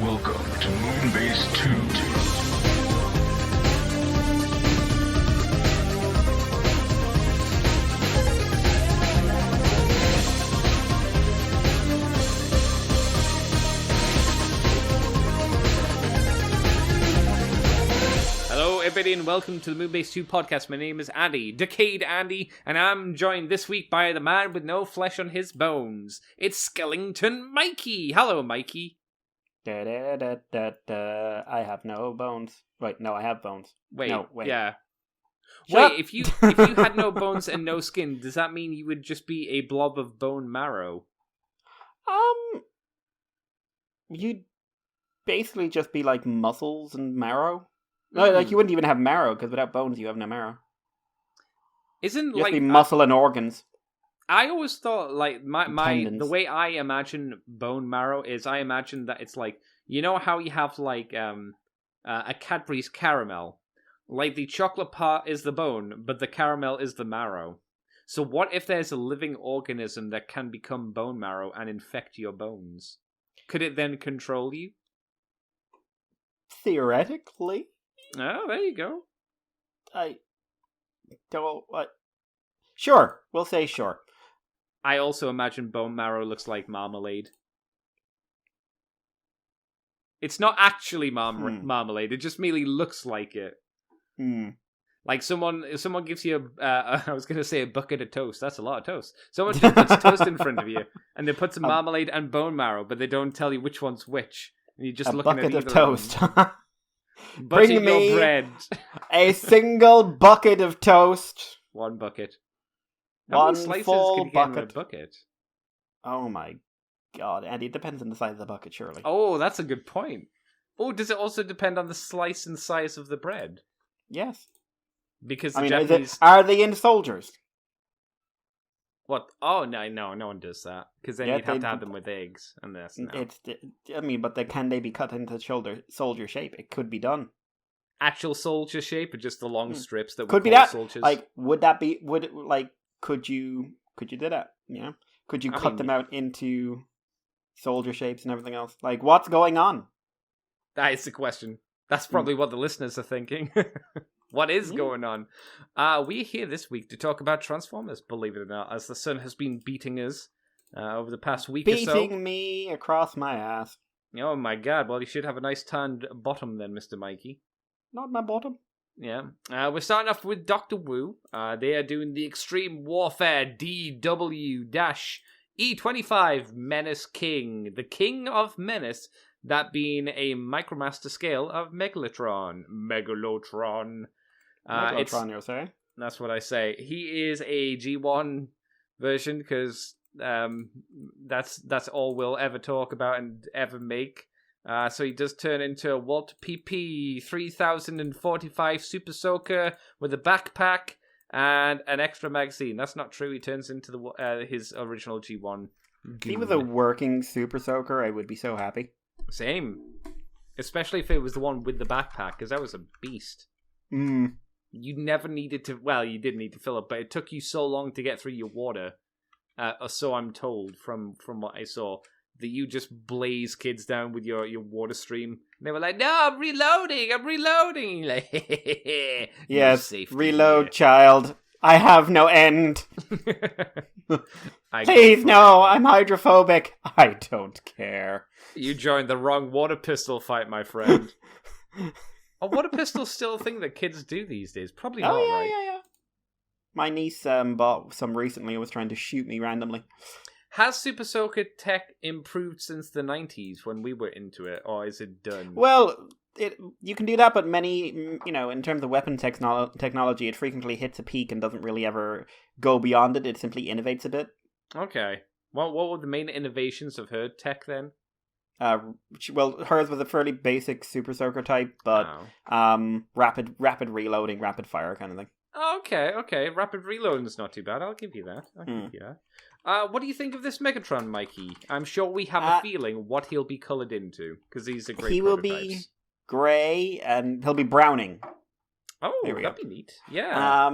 Welcome to Moonbase 2. Hello everybody and welcome to the Moonbase 2 podcast. My name is Andy, Decade Andy, and I'm joined this week by the man with no flesh on his bones. It's Skellington Mikey. Hello, Mikey. I have no bones. Wait, no, I have bones. Wait, wait. Yeah. Shut Wait, if you had no bones and no skin, does that mean you would just be a blob of bone marrow? You'd basically just be like muscles and marrow. No, like you wouldn't even have marrow, because without bones you have no marrow. Isn't You'd like be muscle and organs. I always thought like my Tendons. the way I imagine bone marrow is I imagine that it's like, you know how you have like a Cadbury's caramel, like the chocolate part is the bone but the caramel is the marrow. So what if there's a living organism that can become bone marrow and infect your bones? Could it then control you? Theoretically. Oh, there you go. I don't... What? Sure, we'll say sure. I also imagine bone marrow looks like marmalade. It's not actually marmalade, it just merely looks like it. Like someone gives you I was going to say a bucket of toast. That's a lot of toast. Someone just puts toast in front of you, and they put some marmalade and bone marrow, but they don't tell you which one's which. And you're just looking at bucket of either toast. Bring me your bread. A single bucket of toast. One bucket. How One many slices full could you get in a bucket. bucket? Oh my god, Andy, it depends on the size of the bucket, surely. Oh, that's a good point. Oh, does it also depend on the slice and size of the bread? Yes. Because I the mean, Japanese... are they in soldiers? What? Oh, no one does that. Because then Yeah, you'd have to have them with eggs. And that's no. But can they be cut into soldier shape? It could be done. Actual soldier shape, or just the long strips that Could we be call that. soldiers? Like, could you do that? Yeah. Could you cut them out into soldier shapes and everything else? Like, what's going on? That is the question. That's probably what the listeners are thinking. What is going on? We're here this week to talk about Transformers, believe it or not, as the sun has been beating us over the past week or so. Beating me across my ass. Oh my god, well you should have a nice tanned bottom then, Mr. Mikey. Not my bottom. Yeah. We're starting off with Dr. Wu. They are doing the Extreme Warfare DW-E25 Menace King. The King of Menace, that being a micromaster scale of Megalotron. Megalotron, you're saying? That's what I say. He is a G1 version, because that's all we'll ever talk about and ever make. So he does turn into a Walt PP 3045 Super Soaker with a backpack and an extra magazine. That's not true. He turns into his original G1. If he was a working Super Soaker, I would be so happy. Same. Especially if it was the one with the backpack, because that was a beast. You never needed to... Well, you did need to fill it, but it took you so long to get through your water, or so I'm told from what I saw, that you just blaze kids down with your water stream. And they were like, no, I'm reloading. Like, yes, reload, here. Child. I have no end. Please, no, I'm hydrophobic. I don't care. You joined the wrong water pistol fight, my friend. A water pistol's still a thing that kids do these days. Probably not, right? Yeah. My niece bought some recently and was trying to shoot me randomly. Has Super Soaker tech improved since the 90s when we were into it, or is it done? Well, you can do that, but many, in terms of weapon technology, it frequently hits a peak and doesn't really ever go beyond it. It simply innovates a bit. Okay. What were the main innovations of her tech then? Well, hers was a fairly basic Super Soaker type, but rapid reloading, rapid fire kind of thing. Okay. Rapid reloading is not too bad. I'll give you that. What do you think of this Megatron, Mikey? I'm sure we have a feeling what he'll be coloured into, because he's a great He will be grey, and he'll be browning. Oh, that'd be neat. Yeah.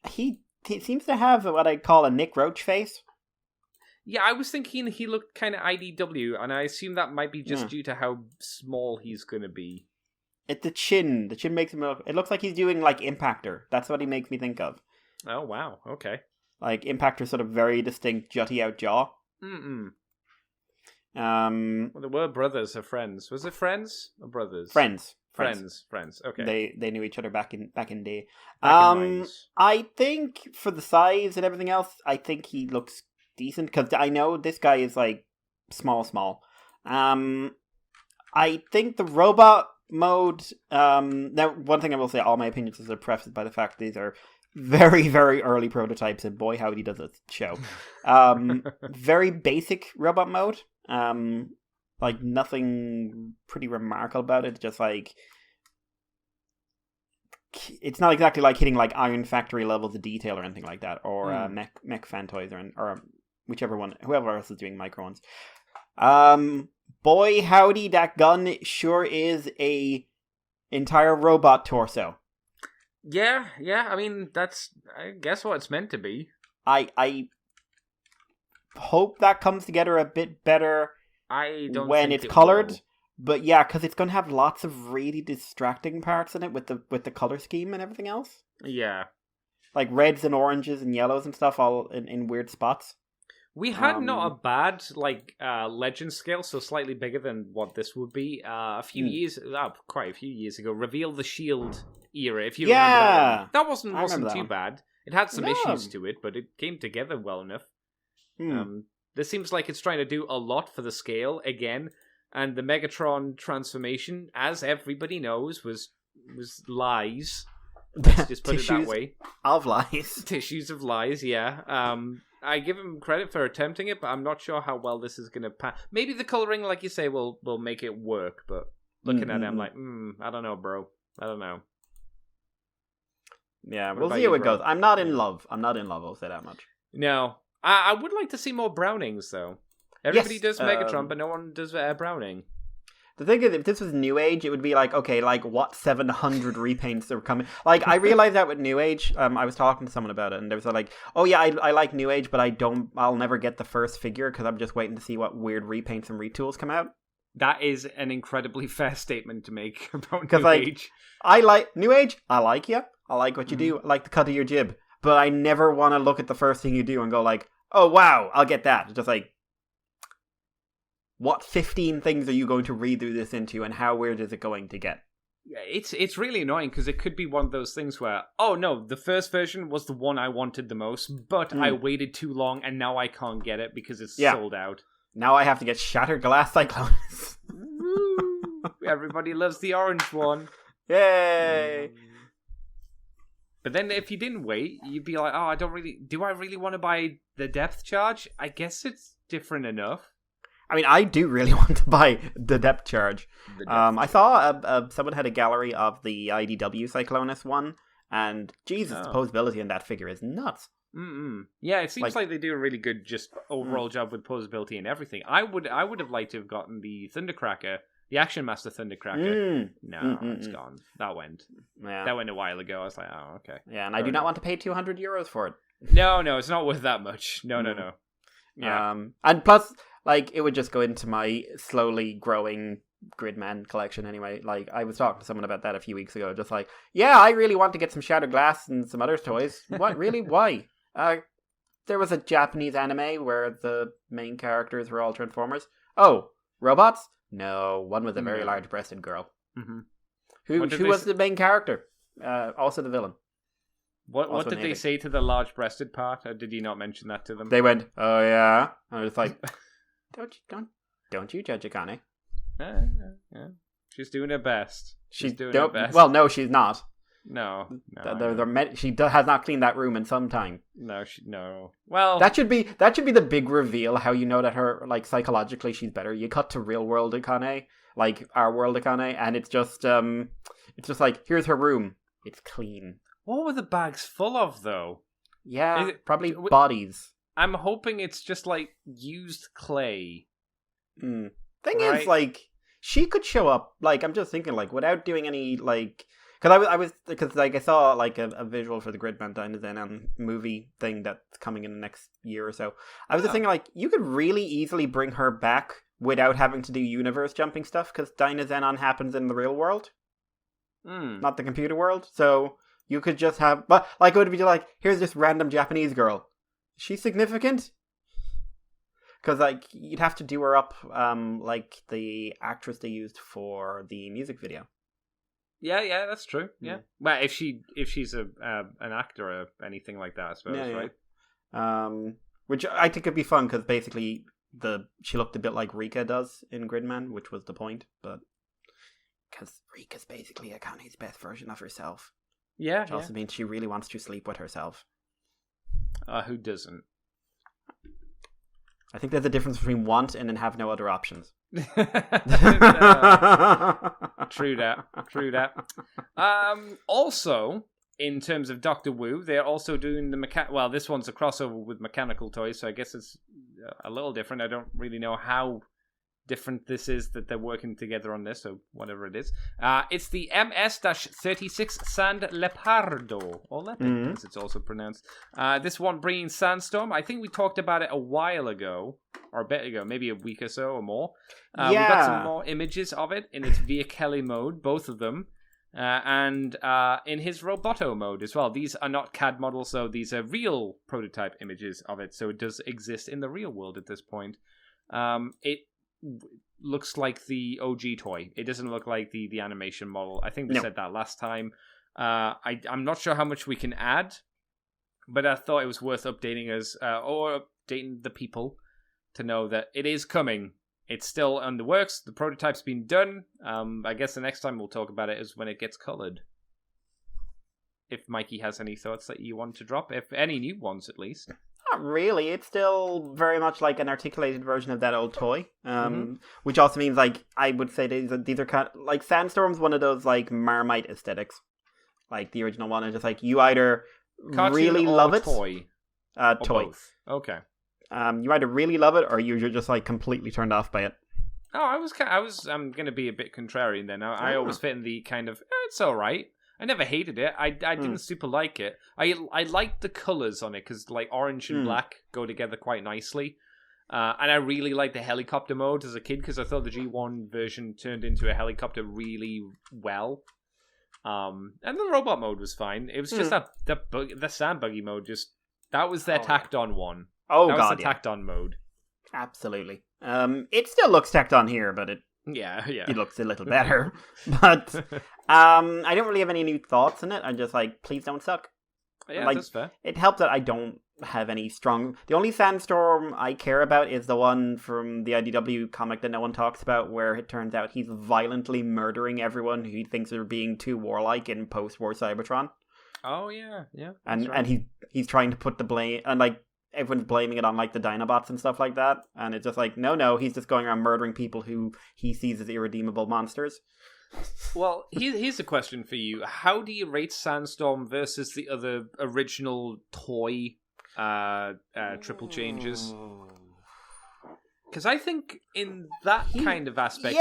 He seems to have what I'd call a Nick Roach face. Yeah, I was thinking he looked kind of IDW, and I assume that might be just due to how small he's going to be. It's the chin. The chin makes him look... It looks like he's doing, like, Impactor. That's what he makes me think of. Oh, wow. Okay. Like, Impactor's sort of very distinct, jutty-out jaw. Mm-mm. Well, they were brothers or friends. Was it friends or brothers? Friends. Okay. They knew each other back in day. Back I think for the size and everything else, I think he looks decent because I know this guy is like small. I think the robot mode. Now, one thing I will say, all my opinions are prefaced by the fact these are very, very early prototypes, and boy, howdy does it show. Very basic robot mode. Like nothing pretty remarkable about it. Just like it's not exactly like hitting like Iron Factory levels of detail or anything like that, or Mech Fan Toys or whichever one, whoever else is doing micro ones. Boy, howdy, that gun sure is a entire robot torso. Yeah. I mean, that's I guess what it's meant to be. I hope that comes together a bit better. I don't when think it's colored, but yeah, because it's going to have lots of really distracting parts in it with the color scheme and everything else. Yeah, like reds and oranges and yellows and stuff, all in weird spots. We had not a bad legend scale, so slightly bigger than what this would be. Quite a few years ago, Reveal the Shield era. If you remember that wasn't too bad. It had some issues to it, but it came together well enough. This seems like it's trying to do a lot for the scale again, and the Megatron transformation, as everybody knows, was lies. Let's just put it that way. Of lies. Tissues of lies, yeah. I give him credit for attempting it, but I'm not sure how well this is going to pass. Maybe the coloring, like you say, will make it work, but looking at it, I'm like, I don't know, bro. I don't know. Yeah, we'll see how it goes. I'm not in love, I'll say that much. No. I would like to see more Brownings, though. Everybody does Megatron, but no one does Browning. The thing is, if this was New Age, it would be like, okay, like, what 700 repaints are coming? Like, I realized that with New Age, I was talking to someone about it, and they were like, oh yeah, I like New Age, but I'll never get the first figure, because I'm just waiting to see what weird repaints and retools come out. That is an incredibly fair statement to make about New Age. I like New Age, I like you, I like what you do, I like the cut of your jib, but I never want to look at the first thing you do and go like, oh wow, I'll get that. It's just like, what 15 things are you going to redo this into, and how weird is it going to get? It's really annoying, because it could be one of those things where, oh no, the first version was the one I wanted the most, but I waited too long, and now I can't get it because it's sold out. Now I have to get Shattered Glass Cyclones. Everybody loves the orange one. Yay! But then if you didn't wait, you'd be like, oh, do I really want to buy the depth charge? I guess it's different enough. I mean, I do really want to buy the depth charge. I saw someone had a gallery of the IDW Cyclonus one, and Jesus, the posability in that figure is nuts. Yeah, it seems like they do a really good just overall job with posability and everything. I would have liked to have gotten the Thundercracker, the Action Master Thundercracker. No, it's gone. That went. Yeah. That went a while ago. I was like, oh, okay. Yeah, and I do not want to pay €200 for it. No, it's not worth that much. No. Yeah. And plus, like, it would just go into my slowly growing Gridman collection anyway. Like, I was talking to someone about that a few weeks ago. Just like, yeah, I really want to get some Shattered Glass and some other toys. What? Really? Why? There was a Japanese anime where the main characters were all Transformers. Oh, robots? No, one was a very large-breasted girl. Who was the main character? Also the villain. What did they say to the large-breasted part? Or did you not mention that to them? They went, oh yeah. And I was like, don't you judge Akane. Yeah. She's doing her best. She's doing her best. Well, no, she's not. No. She has not cleaned that room in some time. No. Well, that should be the big reveal. How you know that her, like, psychologically she's better. You cut to real world Akane, like our world Akane, and it's just like, here's her room. It's clean. What were the bags full of, though? Yeah, probably bodies. I'm hoping it's just like used clay. Thing is, like, she could show up. Like, I'm just thinking, like, without doing any, like. Because I saw like a visual for the Gridman Dinozen movie thing that's coming in the next year or so. I was just thinking like you could really easily bring her back without having to do universe jumping stuff because Dinozenon happens in the real world, not the computer world. So you could just have, but like it would be like, here's this random Japanese girl. Is she significant? Because like you'd have to do her up like the actress they used for the music video. Yeah, that's true. Yeah, well, if she's an actor or anything like that, I suppose, right? Which I think could be fun because basically she looked a bit like Rika does in Gridman, which was the point. But because Rika's basically Akane's best version of herself. Yeah, which also means she really wants to sleep with herself. Who doesn't? I think there's a difference between want and then have no other options. True that. Also, in terms of Doctor Wu, they're also doing well, this one's a crossover with Mechanical Toys, so I guess it's a little different. I don't really know how different this is that they're working together on this, so whatever it is. It's the MS-36 Sand Leopardo, or Leopard, as it's also pronounced. This one bringing Sandstorm. I think we talked about it a while ago, or a bit ago, maybe a week or so or more. We got some more images of it in its Via mode, both of them. And in his Roboto mode as well. These are not CAD models, so these are real prototype images of it, so it does exist in the real world at this point. It looks like the OG toy. It doesn't look like the animation model. I think we said that last time. I'm not sure how much we can add, but I thought it was worth updating us, or updating the people to know that it is coming. It's still in the works. The prototype's been done. I guess the next time we'll talk about it is when it gets colored. If Mikey has any thoughts that you want to drop, if any new ones at least. Not really. It's still very much like an articulated version of that old toy. Which also means like I would say these are kind of like Sandstorm's one of those like Marmite aesthetics. Like the original one is just like you either Cartoon really or love it. Toy. Toy. Both. Okay. You either really love it or you're just like completely turned off by it. Oh, I'm going to be a bit contrarian then. I always fit in the kind of it's all right. I never hated it. I didn't super like it. I liked the colors on it because like orange and black go together quite nicely. And I really liked the helicopter mode as a kid because I thought the G1 version turned into a helicopter really well. And the robot mode was fine. It was just the sand buggy mode. That was their tacked on one. Oh, that God, was the tacked on mode. Absolutely. It still looks tacked on here, but it looks a little better. But I don't really have any new thoughts in it. I'm just like, please don't suck. Yeah, like, that's fair. It helped that I don't have any strong... The only Sandstorm I care about is the one from the IDW comic that no one talks about, where it turns out he's violently murdering everyone who he thinks are being too warlike in post-war Cybertron. Oh, yeah. And he's trying to put the blame... And like, everyone's blaming it on like the Dinobots and stuff like that, and it's just like no, he's just going around murdering people who he sees as irredeemable monsters. Well, here's a question for you: how do you rate Sandstorm versus the other original toy triple changes? Because I think in that kind of aspect,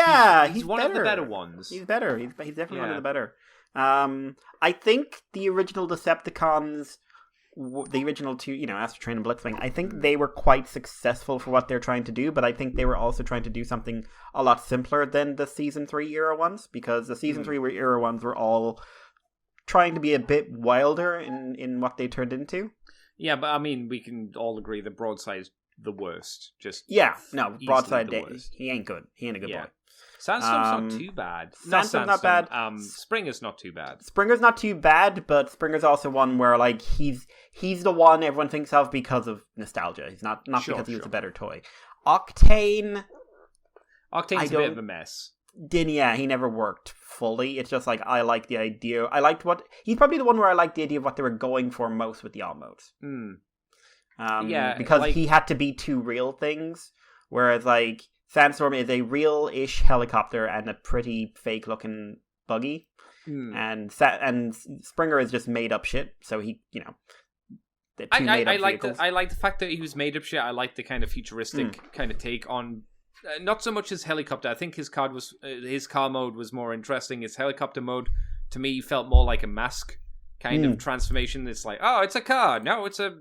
he's one of the better ones. He's better. He's definitely one of the better. I think the original Decepticons, the original two, Astro Train and Blitzwing, I think they were quite successful for what they're trying to do, but I think they were also trying to do something a lot simpler than the Season 3 era ones, because the Season 3 era ones were all trying to be a bit wilder in what they turned into. Yeah, but I mean, we can all agree that Broadside's the worst. Broadside, he ain't good. He ain't a good boy. Sandstorm's not too bad. Sandstorm's not bad. Springer's not too bad. Springer's not too bad, but Springer's also one where like he's the one everyone thinks of because of nostalgia. He's not because he was a better toy. Octane's a bit of a mess. He never worked fully. It's just like I like the idea. He's probably the one where I like the idea of what they were going for most with the all modes. Because he had to be two real things, whereas like Sandstorm is a real-ish helicopter and a pretty fake-looking buggy, and Springer is just made-up shit. So he, I like the fact that he was made-up shit. I like the kind of futuristic kind of take on, not so much his helicopter. I think his car mode was more interesting. His helicopter mode to me felt more like a mask kind of transformation. It's like, oh, it's a car. No, it's a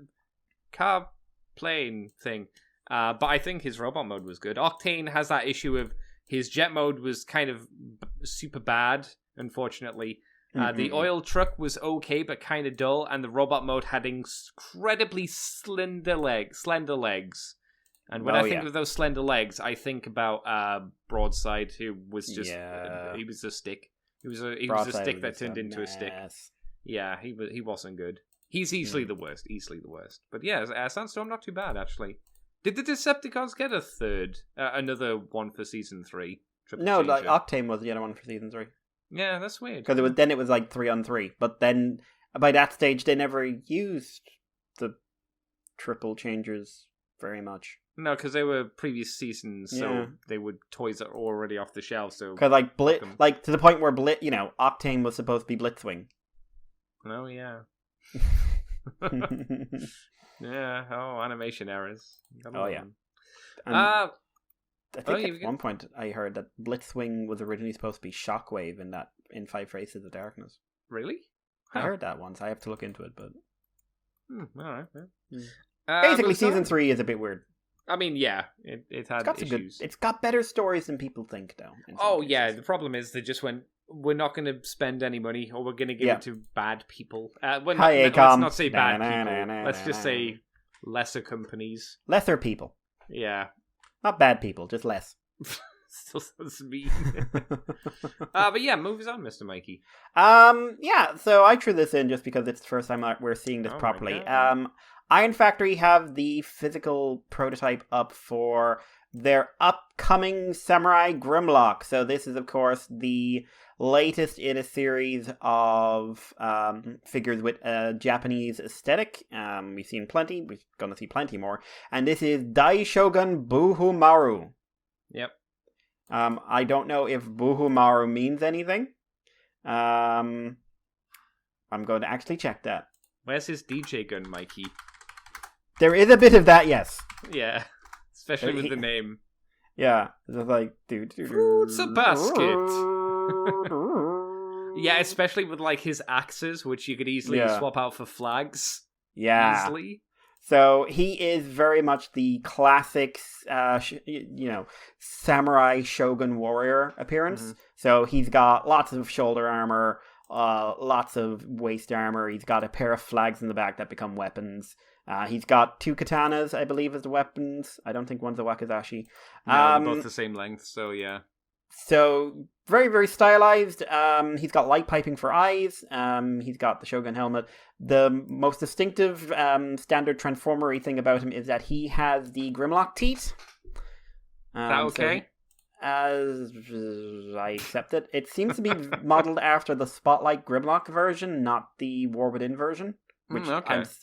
car plane thing. But I think his robot mode was good. Octane has that issue of his jet mode was kind of super bad, unfortunately. The oil truck was okay, but kind of dull, and the robot mode had incredibly slender legs. And when I think of those slender legs, I think about Broadside, who was just he was a stick. He was a stick that turned into a stick. Yeah, he wasn't good. He's easily the worst. But yeah, Sandstorm not too bad actually. Did the Decepticons get a third, another one for season 3? No, like Octane was the other one for season 3. Yeah, that's weird. Because it was like 3-on-3, but then by that stage they never used the triple changers very much. No, because they were previous seasons, so they would toys that are already off the shelf. So because like to the point where Octane was supposed to be Blitzwing. Oh yeah. Yeah. Oh, animation errors. Oh yeah. I think at one point I heard that Blitzwing was originally supposed to be Shockwave in 5 Faces of Darkness. Really? I heard that once. I have to look into it, but all right. Basically, season 3 is a bit weird. I mean, yeah, it had issues. It's got better stories than people think, though. Oh yeah, the problem is they just went, we're not going to spend any money, or we're going to give it to bad people. Let's not say bad people. Let's just say lesser companies. Lesser people. Yeah. Not bad people, just less. Still sounds mean. But yeah, movies on, Mr. Mikey. Yeah, so I threw this in just because it's the first time we're seeing this properly. Iron Factory have the physical prototype up for their upcoming Samurai Grimlock. So this is, of course, the latest in a series of figures with a Japanese aesthetic. We've seen plenty. We're going to see plenty more. And this is Dai Shogun Buhumaru. Yep. I don't know if Buhumaru means anything. I'm going to actually check that. Where's his DJ gun, Mikey? There is a bit of that, yes. Yeah. Especially with the name. Yeah. It's just like, dude. Fruits a basket. Yeah, especially with like his axes, which you could easily swap out for flags. Yeah. Easily. So he is very much the classic, samurai shogun warrior appearance. Mm-hmm. So he's got lots of shoulder armor, lots of waist armor. He's got a pair of flags in the back that become weapons. He's got 2 katanas, I believe, as the weapons. I don't think one's a wakizashi. No, they're both the same length, so yeah. So, very, very stylized. He's got light piping for eyes. He's got the Shogun helmet. The most distinctive standard Transformer-y thing about him is that he has the Grimlock teeth. Is that okay? As I accept it. It seems to be modeled after the Spotlight Grimlock version, not the War Within version. Which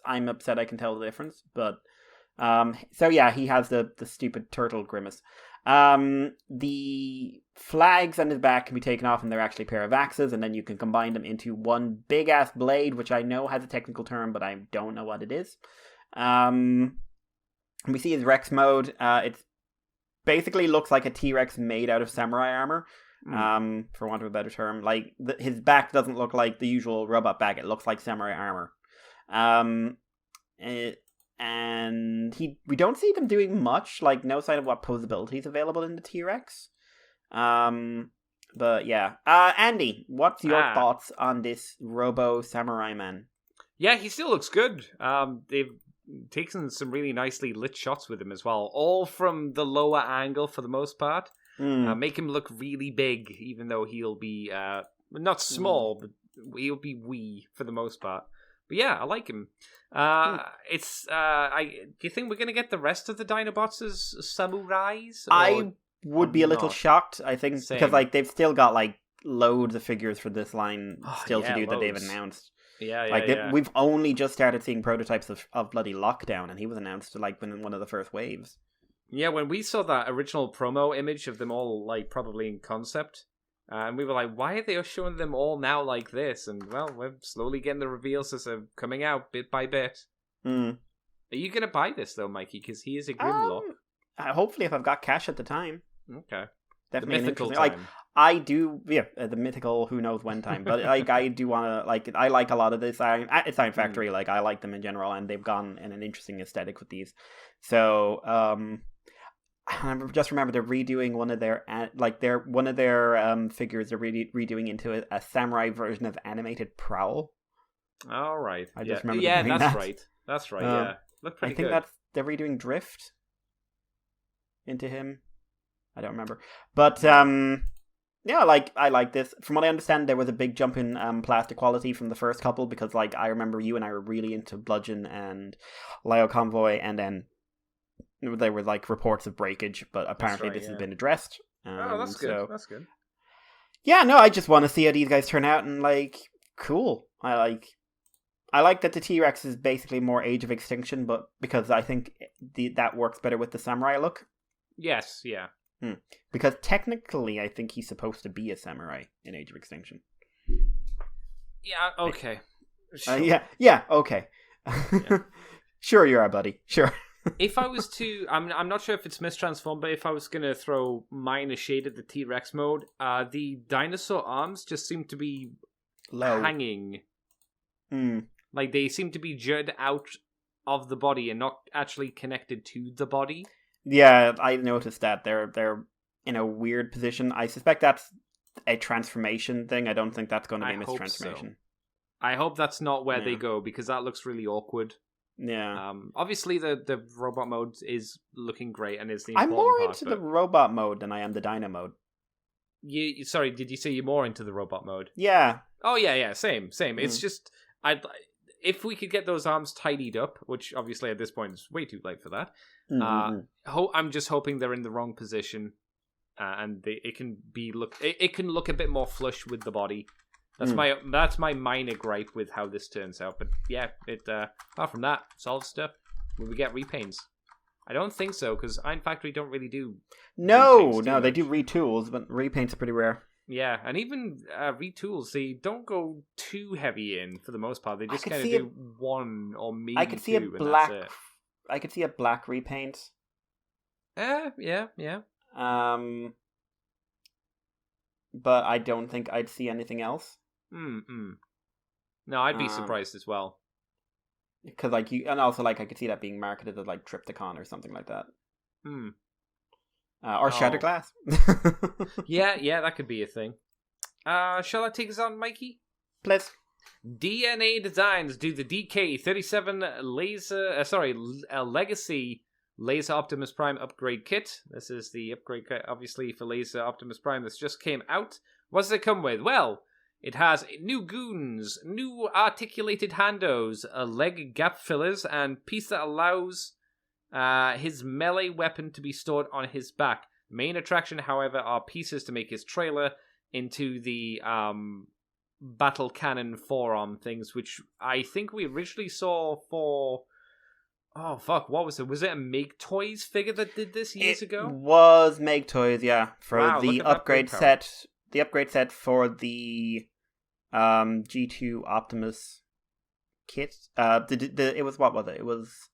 I'm upset I can tell the difference. But so yeah, he has the stupid turtle grimace. The flags on his back can be taken off and they're actually a pair of axes, and then you can combine them into one big ass blade, which I know has a technical term, but I don't know what it is. We see his Rex mode. It basically looks like a T-Rex made out of samurai armor. For want of a better term. Like his back doesn't look like the usual robot back, it looks like samurai armor. And we don't see them doing much, like no sign of what posability is available in the T-Rex. But yeah. Andy, what's your thoughts on this Robo Samurai Man? Yeah, he still looks good. They've taken some really nicely lit shots with him as well, all from the lower angle for the most part. Make him look really big, even though he'll be not small, but he'll be wee for the most part. But yeah, I like him. Do you think we're going to get the rest of the Dinobots as samurais? I would be a little shocked, I think, because like they've still got like loads of figures for this line to do loads. That they've announced. We've only just started seeing prototypes of bloody Lockdown, and he was announced like in one of the first waves. Yeah, when we saw that original promo image of them all like probably in concept, and we were like, why are they showing them all now like this? And, well, we're slowly getting the reveals as they're coming out bit by bit. Are you going to buy this, though, Mikey? Because he is a Grimlock. Hopefully, if I've got cash at the time. Okay. definitely mythical interesting. time. Like, I do, the mythical who knows when time. But like, I do want to like. I like a lot of this Iron Factory. Like, I like them in general, and they've gone in an interesting aesthetic with these. So, I just remember they're redoing one of their figures. They're redoing into a samurai version of animated Prowl. All right. I just remember. Yeah, doing that's that. right. That's right. Yeah, look pretty I think good. that's they're redoing Drift into him. I don't remember, but yeah, like I like this. From what I understand, there was a big jump in plastic quality from the first couple because, like, I remember you and I were really into Bludgeon and Leo Convoy, and then there were like reports of breakage, but apparently this has been addressed. That's good. So, that's good. Yeah, no, I just want to see how these guys turn out, and like, cool. I like that the T-Rex is basically more Age of Extinction, but because I think that works better with the samurai look. Yes, yeah. Because technically, I think he's supposed to be a samurai in Age of Extinction. Yeah, okay. Sure. Yeah, okay. Yeah. Sure you are, buddy. Sure. If I was to, I'm not sure if it's mistransformed, but if I was going to throw minor shade at the T-Rex mode, the dinosaur arms just seem to be low hanging. Like, they seem to be jutted out of the body and not actually connected to the body. Yeah, I noticed that. They're in a weird position. I suspect that's a transformation thing. I don't think that's going to be a mistransformation. So. I hope that's not where they go, because that looks really awkward. Yeah. Obviously, the robot mode is looking great and is the I'm important more part, into the robot mode than I am the dino mode. Sorry, did you say you're more into the robot mode? Yeah. Oh, yeah, same. It's just, if we could get those arms tidied up, which obviously at this point is way too late for that, I'm just hoping they're in the wrong position, and it can look a bit more flush with the body. That's my minor gripe with how this turns out. But yeah, apart from that, solid stuff. Will we get repaints? I don't think so, because Iron Factory don't really do. No, they do retools, but repaints are pretty rare. Yeah, and even retools, they don't go too heavy in for the most part. They just kind of do one or maybe two. I could see a black. I could see a black repaint. Yeah. But I don't think I'd see anything else. No, I'd be surprised as well. Because and also I could see that being marketed as like Trypticon or something like that. Or Shatterglass. Yeah, that could be a thing. Shall I take us on, Mikey? Please. DNA Designs do the DK37 Legacy Laser Optimus Prime upgrade kit. This is the upgrade kit, obviously, for Laser Optimus Prime. This just came out. What does it come with? Well, it has new goons, new articulated handos, leg gap fillers, and piece that allows his melee weapon to be stored on his back. Main attraction, however, are pieces to make his trailer into the battle cannon forearm things, which I think we originally saw for... Oh, fuck, what was it? Was it a Make Toys figure that did this years ago? It was Make Toys, yeah. For the upgrade set. The upgrade set for the G2 Optimus kit. It was, what was it? It was,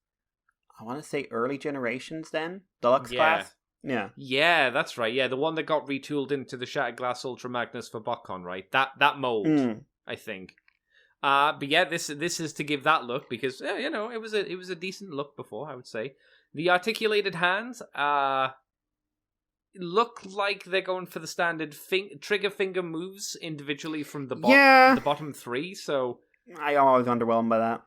I want to say, early generations then? Deluxe class? Yeah. Yeah, that's right. Yeah, the one that got retooled into the Shattered Glass Ultra Magnus for BotCon, right? That mold, I think. But yeah, this is to give that look, because it was a decent look before, I would say. The articulated hands look like they're going for the standard trigger finger moves individually from the bottom three. So I'm always underwhelmed by that.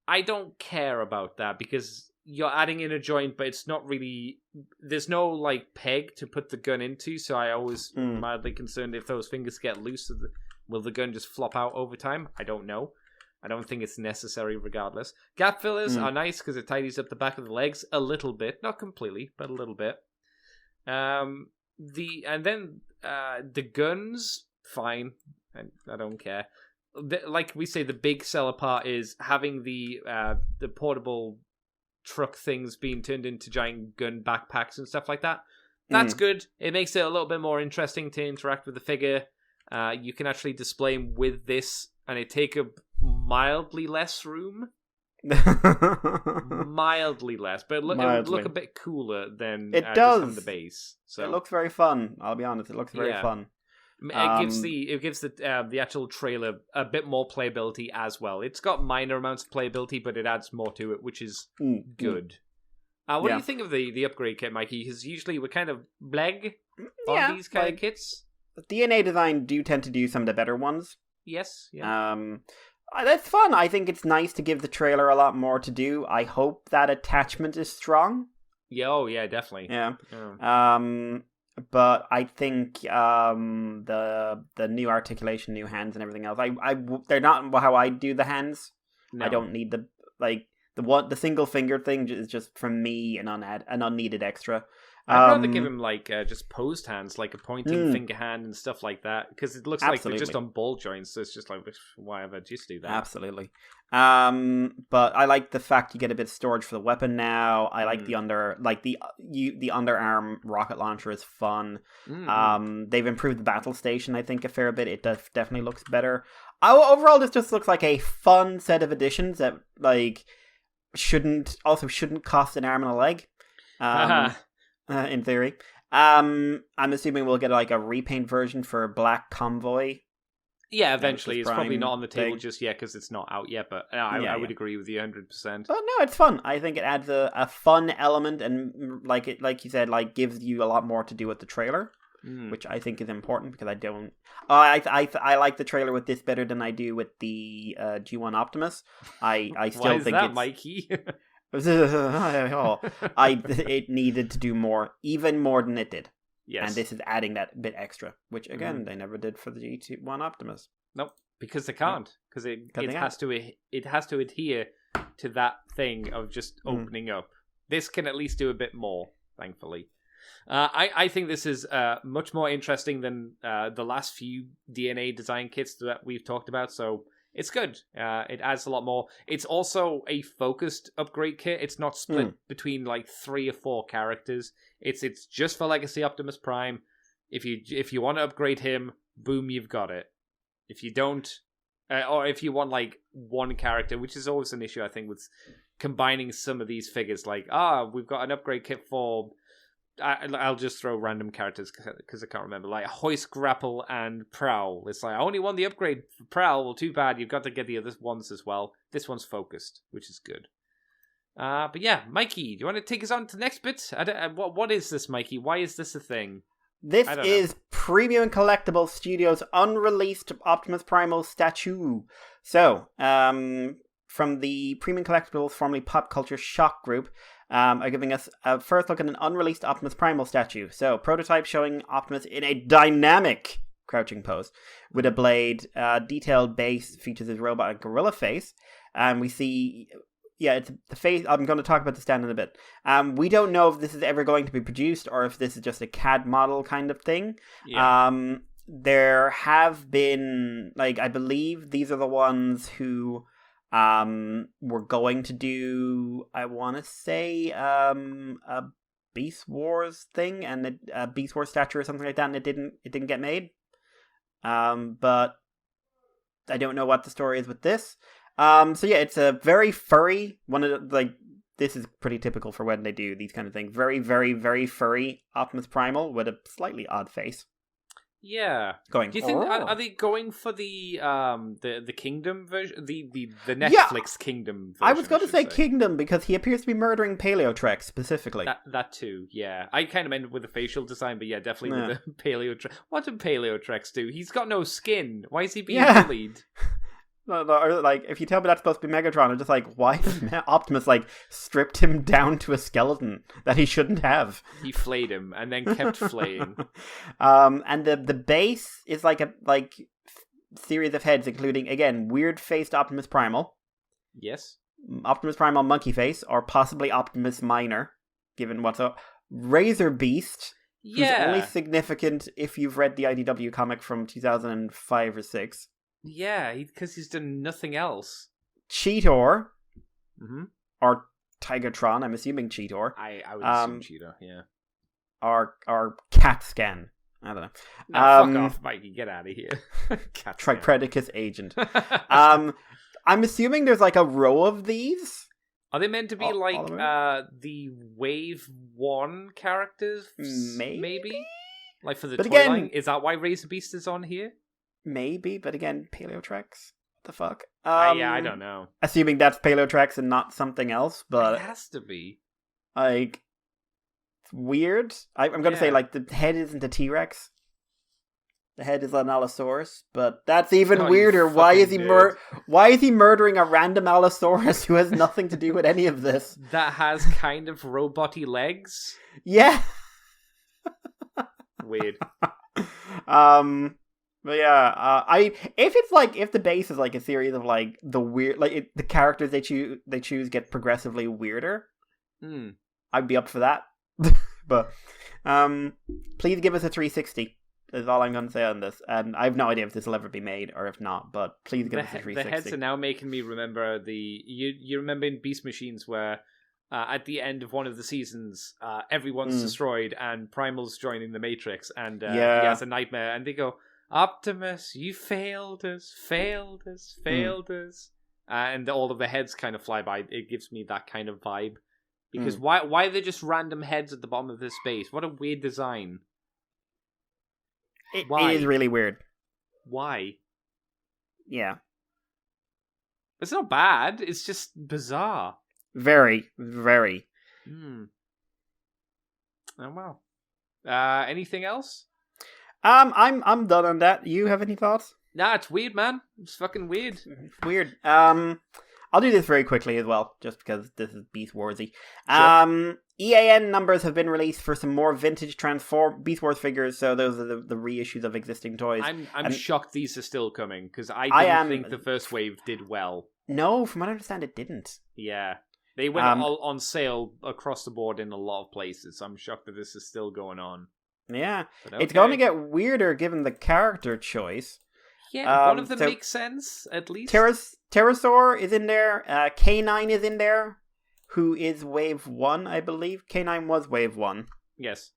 I don't care about that, because you're adding in a joint, but it's not really. There's no like peg to put the gun into, so I always mildly concerned if those fingers get loose. Will the gun just flop out over time? I don't know. I don't think it's necessary regardless. Gap fillers are nice because it tidies up the back of the legs a little bit. Not completely, but a little bit. The guns, fine. I don't care. Like we say, the big seller part is having the portable truck things being turned into giant gun backpacks and stuff like that. That's good. It makes it a little bit more interesting to interact with the figure. You can actually display them with this, and it take up mildly less room. Mildly less, but it would look a bit cooler than it just does. on the base. So It looks very fun. I'll be honest. It looks very fun. It gives the actual trailer a bit more playability as well. It's got minor amounts of playability, but it adds more to it, which is good. What do you think of the upgrade kit, Mikey? Because usually we're kind of bleg on these kind of kits. DNA design do tend to do some of the better ones. Yes. Yeah. That's fun. I think it's nice to give the trailer a lot more to do. I hope that attachment is strong. Yeah. Oh, yeah. Definitely. Yeah. Oh. But I think the new articulation, new hands, and everything else. They're not how I do the hands. No. I don't need the single finger thing is just from me an unneeded extra. I'd rather give him just posed hands, like a pointing finger hand and stuff like that, because it looks like they're just on ball joints. So it's just like whatever, just do that. Absolutely. But I like the fact you get a bit of storage for the weapon now. I like the underarm rocket launcher is fun. They've improved the battle station, I think, a fair bit. It definitely looks better. Overall, this just looks like a fun set of additions that shouldn't cost an arm and a leg. In theory. I'm assuming we'll get a repaint version for Black Convoy. Yeah, eventually. It's probably not on the table just yet because it's not out yet, but I would agree with you 100%. But no, it's fun. I think it adds a fun element and like you said, gives you a lot more to do with the trailer, which I think is important because I don't... I like the trailer with this better than I do with the G1 Optimus. I still Why is think that, Mikey? It needed to do more, even more than it did. Yes. And this is adding that bit extra, which again they never did for the G1 Optimus. Nope, because they can't, because it has to adhere to that thing of just opening up. This can at least do a bit more, thankfully. I think this is much more interesting than the last few DNA design kits that we've talked about, so it's good. It adds a lot more. It's also a focused upgrade kit. It's not split between 3 or 4 characters. It's just for Legacy Optimus Prime. If you want to upgrade him, boom, you've got it. If you don't, or if you want one character, which is always an issue I think with combining some of these figures, we've got an upgrade kit for... I'll just throw random characters because I can't remember. Hoist, Grapple, and Prowl. It's I only want the upgrade for Prowl. Well, too bad. You've got to get the other ones as well. This one's focused, which is good. But yeah, Mikey, do you want to take us on to the next bit? What is this, Mikey? Why is this a thing? This is Premium Collectible Studios' unreleased Optimus Primal statue. So, from the Premium Collectibles, formerly Pop Culture Shock Group, are giving us a first look at an unreleased Optimus Primal statue. So, prototype showing Optimus in a dynamic crouching pose with a blade. Detailed base features his robot and gorilla face. And we see, it's the face. I'm going to talk about the stand in a bit. We don't know if this is ever going to be produced or if this is just a CAD model kind of thing. Yeah. There have been, I believe these are the ones who... we're going to do, I want to say, a Beast Wars thing, and a Beast Wars statue or something like that, and it didn't get made. But I don't know what the story is with this. So yeah, it's a very furry one of the, this is pretty typical for when they do these kind of things. Very, very, very furry Optimus Primal with a slightly odd face. Yeah. Do you think are they going for the Kingdom version, the Netflix Kingdom version? I was going to say Kingdom because he appears to be murdering Paleo-Trek specifically. That too, yeah. I kind of ended with the facial design, but yeah, definitely with the Paleo-Trek. What do Paleo-Treks do? He's got no skin. Why is he being bullied? Or if you tell me that's supposed to be Megatron, I'm just why Optimus stripped him down to a skeleton that he shouldn't have? He flayed him and then kept flaying. And the base is a series of heads, including again weird faced Optimus Primal. Yes. Optimus Primal monkey face, or possibly Optimus Minor, given what's up. Razor Beast. Who's only significant if you've read the IDW comic from 2005 or 6. Yeah, because he's done nothing else. Cheetor. Mm-hmm. Or Tigertron, I'm assuming Cheetor. I would assume Cheetor, yeah. Or Cat Scan. I don't know. No, fuck off, Mikey. Get out of here. Tripredicus Agent. I'm assuming there's like a row of these. Are they meant to be like the Wave 1 characters? Maybe? Like for the toy line? Is that why Razor Beast is on here? Maybe, but again, Paleotrex? What the fuck? Yeah, I don't know. Assuming that's Paleotrex and not something else, but... It has to be. Like, it's weird. I'm going to say, like, the head isn't a T-Rex. The head is an Allosaurus, but that's even weirder. Why is he murdering a random Allosaurus who has nothing to do with any of this? That has kind of robot-y legs? Yeah. Weird. But yeah, if the base is like a series of like the weird, like the characters they choose get progressively weirder, I'd be up for that. But please give us a 360. Is all I'm going to say on this, and I have no idea if this will ever be made or if not. But please give us a 360. The heads are now making me remember you remember in Beast Machines where at the end of one of the seasons everyone's destroyed and Primal's joining the Matrix and he has a nightmare and they go, Optimus, you failed us. And all of the heads kind of fly by. It gives me that kind of vibe. Because why are they just random heads at the bottom of this space? What a weird design. It is really weird. Why? Yeah. It's not bad. It's just bizarre. Very, very. Oh, wow. Anything else? I'm done on that. You have any thoughts? Nah, it's weird, man. It's fucking weird. Weird. I'll do this very quickly as well, just because this is Beast Warsy. Sure. EAN numbers have been released for some more vintage Beast Wars figures, so those are the reissues of existing toys. I'm shocked these are still coming, because I didn't think the first wave did well. No, from what I understand, it didn't. Yeah. They went all on sale across the board in a lot of places, so I'm shocked that this is still going on. Yeah. Okay. It's going to get weirder given the character choice. Yeah, one of them makes sense, at least. Pterosaur is in there. K9 is in there, who is Wave 1, I believe. K9 was Wave 1. Yes.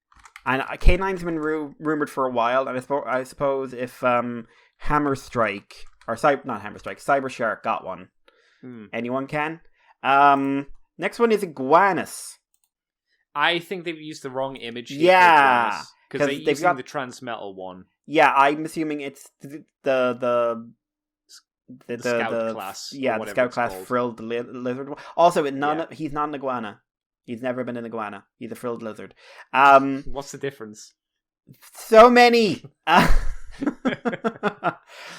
And K9's been rumored for a while, and I suppose if Hammerstrike, or not Hammerstrike, Cybershark got one, anyone can. Next one is Iguanas. I think they've used the wrong image. Yeah. Because they're using the Transmetal one. Yeah, I'm assuming it's the Scout class. Yeah, the Scout class called. Frilled lizard. Also, he's not an iguana. He's never been an iguana. He's a frilled lizard. What's the difference? So many.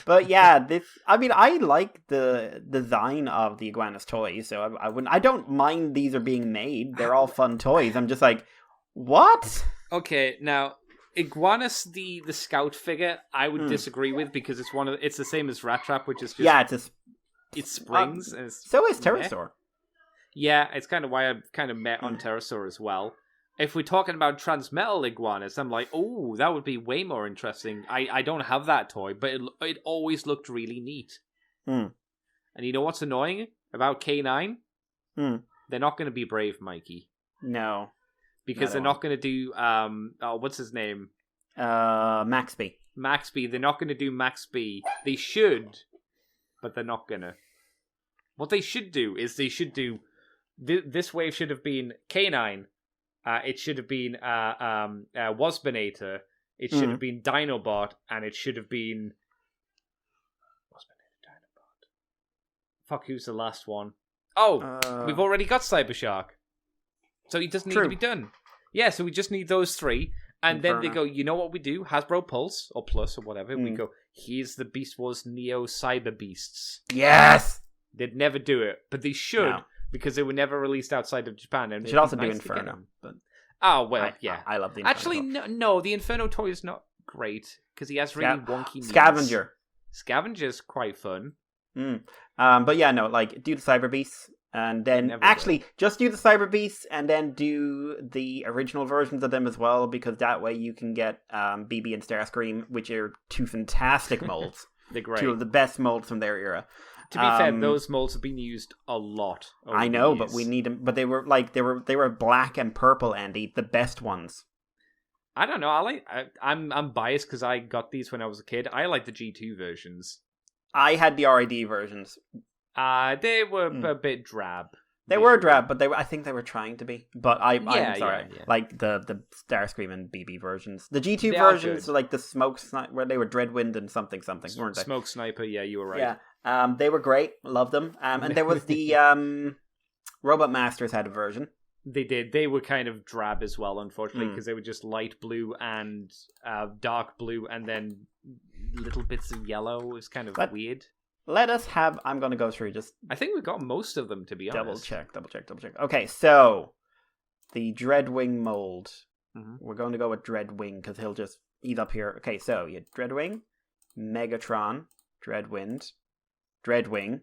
But yeah, I like the design of the Iguanas toys, so I don't mind these are being made. They're all fun toys. I'm just like, what? Okay, now Iguanas, the Scout figure, I would disagree with because it's the same as Rat Trap, which is just it springs. And so is Pterosaur. Yeah, it's kind of why I kind of met on Pterosaur as well. If we're talking about Transmetal Iguanas, I'm like, oh, that would be way more interesting. I don't have that toy, but it always looked really neat. And you know what's annoying about K9? They're not going to be brave, Mikey. No. Because they're not going to do, what's his name? Maxby. Maxby. They're not going to do Maxby. They should, but they're not going to. What they should do is this wave should have been K9. It should have been Waspinator. It should have been Dinobot, and it should have been Waspinator, Dinobot. Fuck, who's the last one? Oh, we've already got Cybershark. So he doesn't need to be done. Yeah, so we just need those three. And then they go, you know what we do? Hasbro Pulse, or Plus, or whatever. We go, here's the Beast Wars Neo Cyber Beasts. Yes! They'd never do it, but they should, because they were never released outside of Japan. And they should also do Inferno. But oh, well, yeah. I love the Inferno. Actually, no, the Inferno toy is not great, because he has really wonky knees. Scavenger. Scavenger's quite fun. But yeah, no, like, do the Cyber Beasts. And then, just do the Cyber Beasts and then do the original versions of them as well, because that way you can get BB and Starscream, which are two fantastic molds. They're great. Two of the best molds from their era. To be fair, those molds have been used a lot. I know, but we need them. But they were black and purple, Andy, the best ones. I don't know. I'm biased because I got these when I was a kid. I like the G2 versions. I had the RID versions. They were a bit drab. They were drab, but I think they were trying to be. But I'm sorry. Yeah. Like the Starscream and BB versions. The G2 They versions, like the Smoke Sniper, where they were Dreadwind and something, weren't they? Smoke Sniper, yeah, you were right. Yeah. They were great. Loved them. And there was the Robot Masters had a version. They did. They were kind of drab as well, unfortunately, because they were just light blue and dark blue and then little bits of yellow. It was kind of weird. Let us have... I'm going to go through just... I think we got most of them, to be honest. Double check. Okay, so... The Dreadwing mold. Mm-hmm. We're going to go with Dreadwing, because he's up here. Okay, so you had Dreadwing, Megatron, Dreadwind, Dreadwing,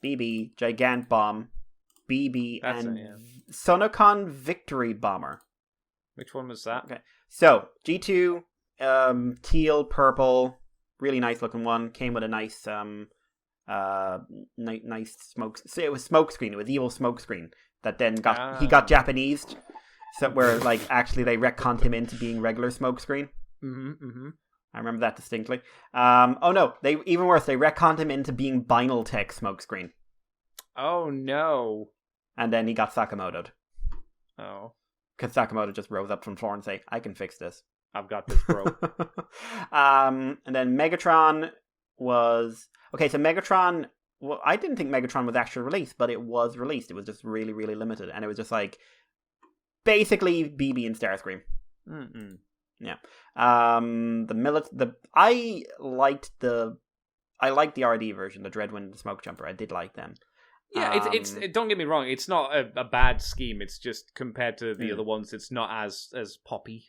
BB, Gigant Bomb, BB, and Sonocon Victory Bomber. Which one was that? Okay, so G2, teal, purple, really nice looking one. Came with a nice nice smoke. So it was smoke screen. It was evil smoke screen that then he got Japanesed. So where like actually they retconned him into being regular smoke screen. Mm-hmm. I remember that distinctly. Oh no, they even worse. They retconned him into being Binal Tech smoke screen. Oh no! And then he got Sakamoto'd. Oh, because Sakamoto just rose up from the floor and say, "I can fix this. I've got this, bro." And then Megatron was... Okay, so Megatron... Well, I didn't think Megatron was actually released, but it was released. It was just really, really limited. And it was just like... Basically, BB and Starscream. Mm-mm. Yeah. I liked the RD version, the Dreadwind and the Smoke Jumper. I did like them. Yeah, it's don't get me wrong, it's not a bad scheme. It's just compared to the other ones, it's not as poppy.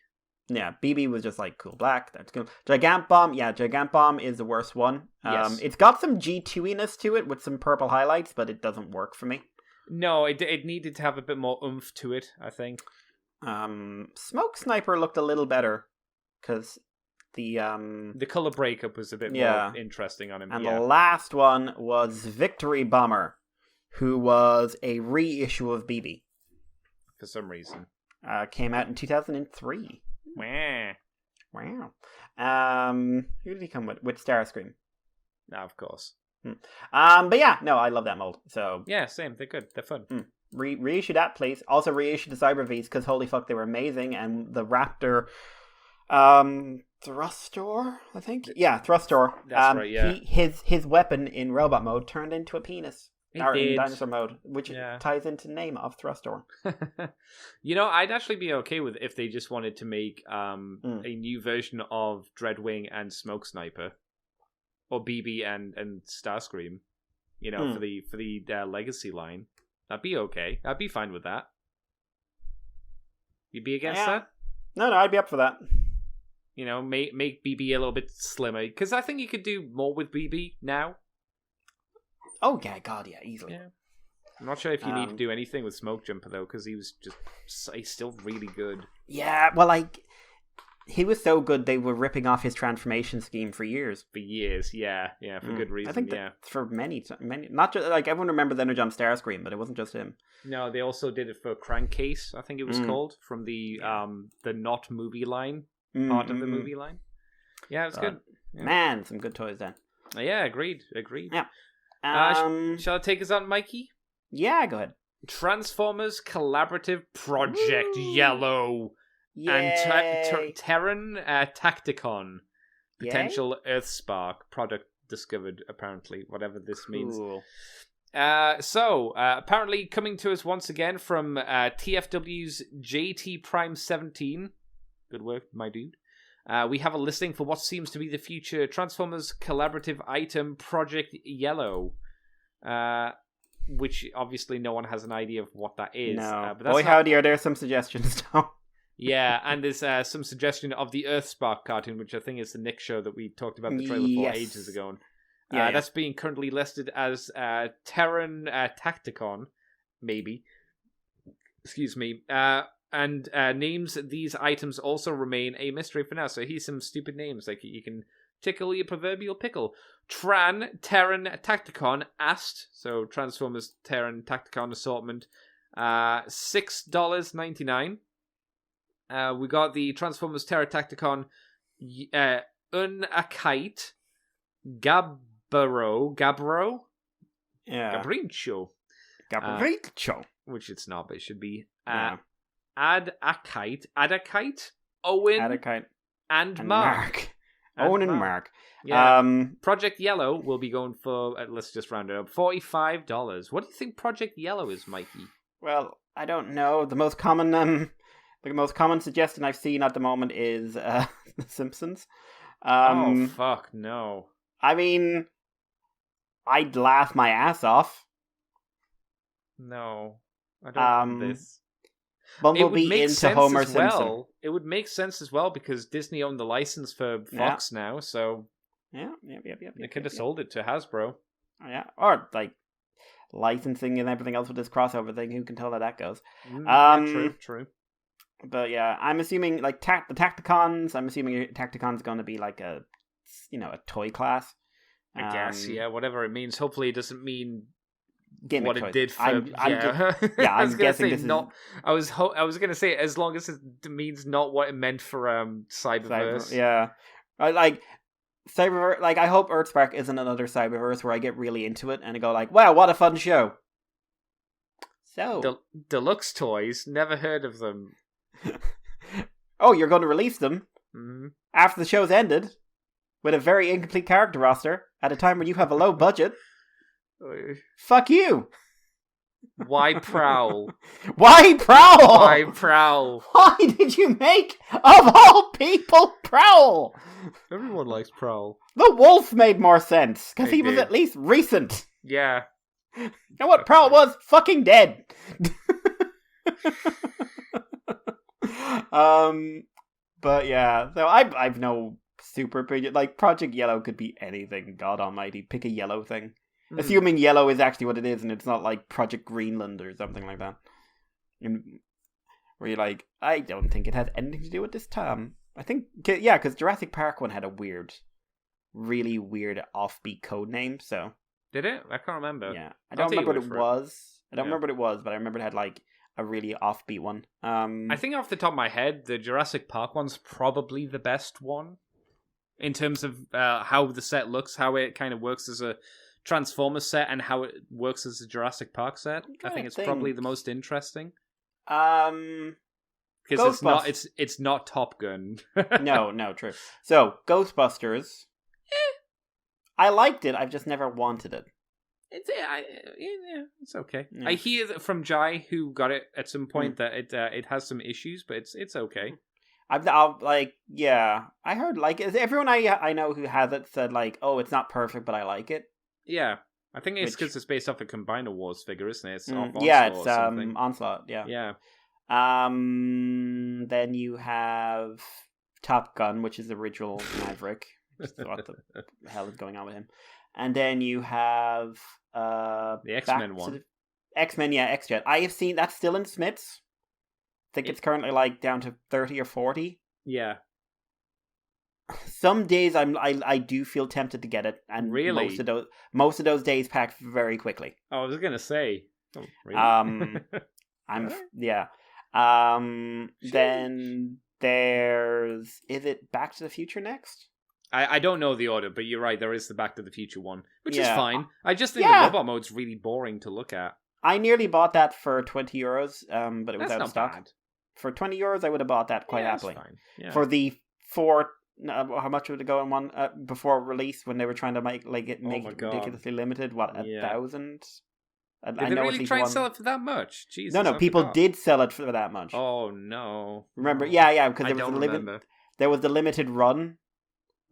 Yeah, BB was just like cool black. That's cool. Gigant Bomb, Gigant Bomb is the worst one. Yes. It's got some G2-iness to it with some purple highlights, but it doesn't work for me. No, it needed to have a bit more oomph to it, I think. Smoke Sniper looked a little better because the color breakup was a bit more interesting on him. And the last one was Victory Bomber, who was a reissue of BB. For some reason. Came out in 2003. Wow. Who did he come with? With Starscream. No, of course. But yeah, no, I love that mold. So yeah, same. They're good. They're fun. Reissue that, please. Also reissue the Cyber Vs because holy fuck, they were amazing. And the Raptor, Thrustor, I think. Yeah, Thrustor. That's right. Yeah. His weapon in robot mode turned into a penis. In dinosaur mode, which ties into name of Thrustor. I'd actually be okay with if they just wanted to make a new version of Dreadwing and Smoke Sniper, or BB and Starscream. For the Legacy line, that'd be okay. I'd be fine with that. You'd be against that? No, I'd be up for that. Make BB a little bit slimmer, because I think you could do more with BB now. Oh, yeah, God, yeah, easily. Yeah. I'm not sure if you need to do anything with Smoke Jumper, though, because he's still really good. Yeah, well, he was so good, they were ripping off his transformation scheme for years. For good reason, I think for many, not just, everyone remembered the Energon Starscream, but it wasn't just him. No, they also did it for Crankcase, I think it was called, from the Not movie line, part of the movie line. Yeah, it was good. Yeah. Man, some good toys then. Yeah, agreed. Yeah. Shall I take us on, Mikey? Yeah, go ahead. Transformers Collaborative Project Yellow. Yay. And Terran Tacticon. Potential Earthspark product discovered, apparently, whatever this means. Cool. Apparently coming to us once again from TFW's JT Prime 17. Good work, my dude. We have a listing for what seems to be the future Transformers collaborative item, Project Yellow, which obviously no one has an idea of what that is. No. But that's Boy, howdy, are there some suggestions, Tom? Yeah, and there's some suggestion of the Earthspark cartoon, which I think is the Nick show that we talked about in the trailer for ages ago. That's being currently listed as Terran Tacticon, maybe. Excuse me. And names these items also remain a mystery for now. So here's some stupid names. Like you can tickle your proverbial pickle. Terran Tacticon Ast. So Transformers Terran Tacticon assortment. $6.99. We got the Transformers Terra Tacticon Unakite Gabbro. Yeah. Gabricho. Gabricho. Which it's not, but it should be. Yeah. Adakite, Owen, Adakite and Mark. Owen and Mark. Yeah. Project Yellow will be going for, let's just round it up, $45. What do you think Project Yellow is, Mikey? Well, I don't know. The most common suggestion I've seen at the moment is The Simpsons. Oh, fuck, no. I mean, I'd laugh my ass off. No, I don't want this. Bumblebee into Homer Simpson. It would make sense as well because Disney owned the license for Fox now, so they could have sold it to Hasbro. Yeah, or like licensing and everything else with this crossover thing. Who can tell how that goes? True. But yeah, I'm assuming like the Tacticons. I'm assuming Tacticon's going to be like a toy class. I guess, yeah, whatever it means. Hopefully, it doesn't mean what it toys. did for. I'm guessing this is not. I was gonna say as long as it means not what it meant for Cyberverse. Yeah, like Cyberverse. Like I hope Earthspark isn't another Cyberverse where I get really into it and I go like, "Wow, what a fun show!" So Deluxe Toys, never heard of them. Oh, you're going to release them after the show's ended with a very incomplete character roster at a time when you have a low budget. Fuck you. Why Prowl? Why Prowl? Why Prowl? Why did you make, of all people, Prowl? Everyone likes Prowl. The Wolf made more sense, because he was at least recent. Yeah. And what Prowl was? Fucking dead. But yeah, so I've no super opinion. Like, Project Yellow could be anything, God almighty. Pick a yellow thing. Assuming yellow is actually what it is, and it's not like Project Greenland or something like that. Where you're like, I don't think it has anything to do with this time. I think, yeah, because Jurassic Park one had a really weird offbeat code name, so. Did it? I can't remember. Yeah. I don't remember what it was. I don't remember what it was, but I remember it had like a really offbeat one. I think off the top of my head, the Jurassic Park one's probably the best one. In terms of how the set looks, how it kind of works as a Transformers set and how it works as a Jurassic Park set. I think it's probably the most interesting. Because it's not Top Gun. No, true. So Ghostbusters, I liked it. I've just never wanted it. It's okay. Yeah. I hear that from Jai, who got it at some point, that it has some issues, but it's okay. I heard like everyone I know who has it said like, oh, it's not perfect, but I like it. Yeah, I think it's because it's based off a Combiner Wars figure, isn't it? It's it's Onslaught. Yeah. Then you have Top Gun, which is the original Maverick. What the hell is going on with him? And then you have the X-Men one. X-Men, yeah, X-Jet. I have seen that's still in Smiths. I think it's currently like down to 30 or 40. Yeah. Some days I do feel tempted to get it, and really most of those days pack very quickly. I was gonna say. Oh, really? Yeah. Then there's, is it Back to the Future next? I don't know the order, but you're right. There is the Back to the Future one, which is fine. I just think the robot mode's really boring to look at. I nearly bought that for €20, but it was out of stock. Bad. For €20, I would have bought that quite happily. That's fine. Yeah. For the 4, how much would it go in one before release when they were trying to make it ridiculously limited? What, 1,000? Did they really try and sell it for that much? Jesus, no, people did sell it for that much. Oh no! Remember? Yeah, because there was the limited run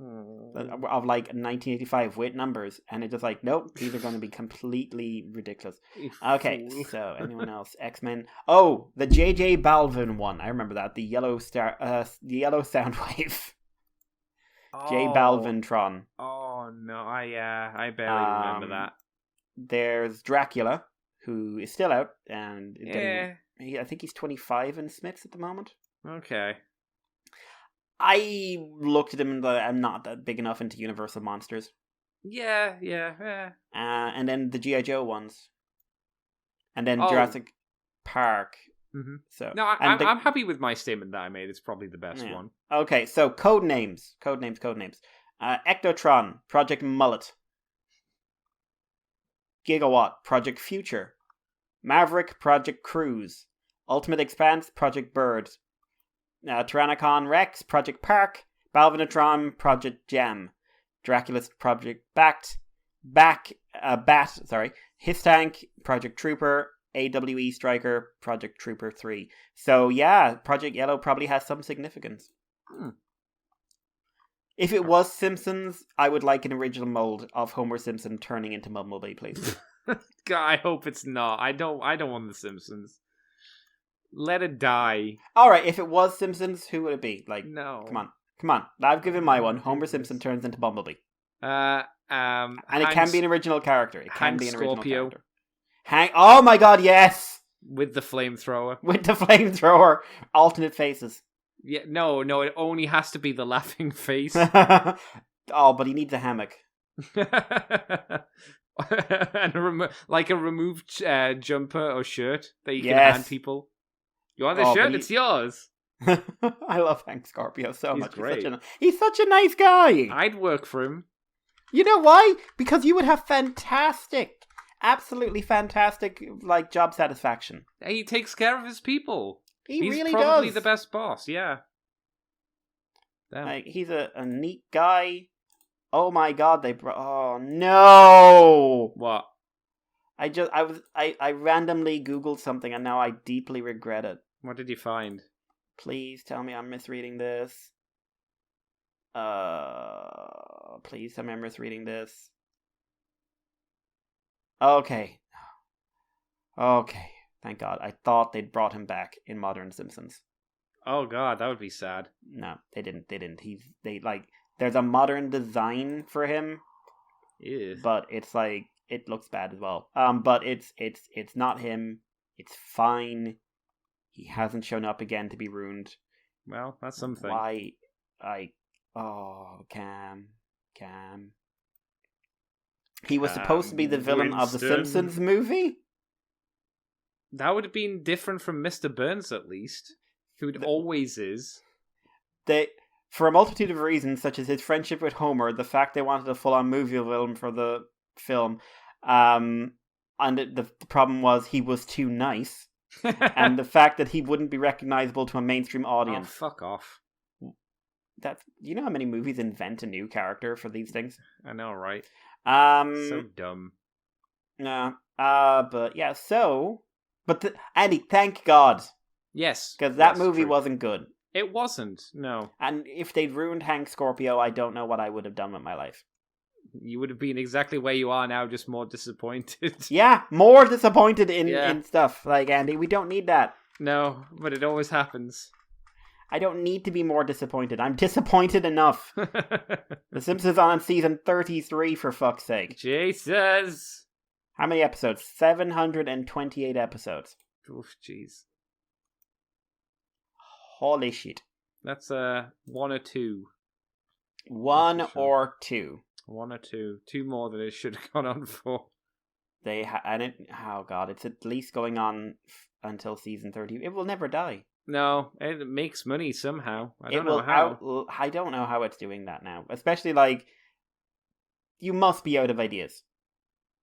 of like 1985 with numbers, and it's just like, nope, these are going to be completely ridiculous. Okay, so anyone else? X-Men. Oh, the J.J. Balvin one. I remember that. The yellow the yellow Soundwave. J. Balvin Tron. Oh no! I barely remember that. There's Dracula, who is still out, and I think he's 25 in Smiths at the moment. Okay. I looked at him and I'm not that big enough into Universal Monsters. Yeah. And then the G.I. Joe ones. And then Jurassic Park. Mm-hmm. So no, I'm happy with my statement that I made. It's probably the best one. Okay, so code names. Ectotron, Project Mullet. Gigawatt, Project Future. Maverick, Project Cruise. Ultimate Expanse, Project Bird. Tyrannicon Rex, Project Park. Balvanatron, Project Gem. Draculus, Project Bat. His Tank, Project Trooper. AWE Striker, Project Trooper 3. So yeah, Project Yellow probably has some significance. If it was Simpsons, I would like an original mold of Homer Simpson turning into Bumblebee, please. God, I hope it's not. I don't want the Simpsons. Let it die. Alright, if it was Simpsons, who would it be? Like, no. Come on. I've given my one. Homer Simpson turns into Bumblebee. And it can be an original character. It can be an original Scorpio. character. Oh my god, yes! With the flamethrower. Alternate faces. Yeah, no, it only has to be the laughing face. Oh, but he needs a hammock. And a removed jumper or shirt that you can hand people. You want this shirt? It's yours. I love Hank Scorpio so much. Great. He's such a nice guy. I'd work for him. You know why? Because you would have absolutely fantastic, like, job satisfaction. He takes care of his people. He's really probably does. the best boss, yeah. Damn. Like, he's a neat guy. Oh my god, oh no! What? I randomly Googled something and now I deeply regret it. What did you find? Please tell me I'm misreading this. Please tell me I'm misreading this. Okay. Thank God. I thought they'd brought him back in Modern Simpsons. Oh God, that would be sad. No, they didn't. There's a modern design for him. Yeah. But it's like, it looks bad as well. But it's not him. It's fine. He hasn't shown up again to be ruined. Well, that's something. Cam. He was supposed to be the villain of the Simpsons movie? That would have been different from Mr. Burns, at least. Who always is. For a multitude of reasons, such as his friendship with Homer, the fact they wanted a full-on movie film for the film, and the problem was he was too nice, and the fact that he wouldn't be recognizable to a mainstream audience. Oh, fuck off. You know how many movies invent a new character for these things? I know, right? So dumb. No. But yeah, Andy, thank God. Yes. Because that movie wasn't good. It wasn't, no. And if they'd ruined Hank Scorpio, I don't know what I would have done with my life. You would have been exactly where you are now, just more disappointed. Yeah, more disappointed in stuff. Like, Andy, we don't need that. No, but it always happens. I don't need to be more disappointed. I'm disappointed enough. The Simpsons on season 33, for fuck's sake. Jesus! How many episodes? 728 episodes. Oof, jeez. Holy shit. That's 1 or 2. 1 or 2. 1 or 2. 2 more than it should have gone on for. Oh god, it's at least going on until season 30. It will never die. No, it makes money somehow. I don't know how. I don't know how it's doing that now. Especially, like, you must be out of ideas.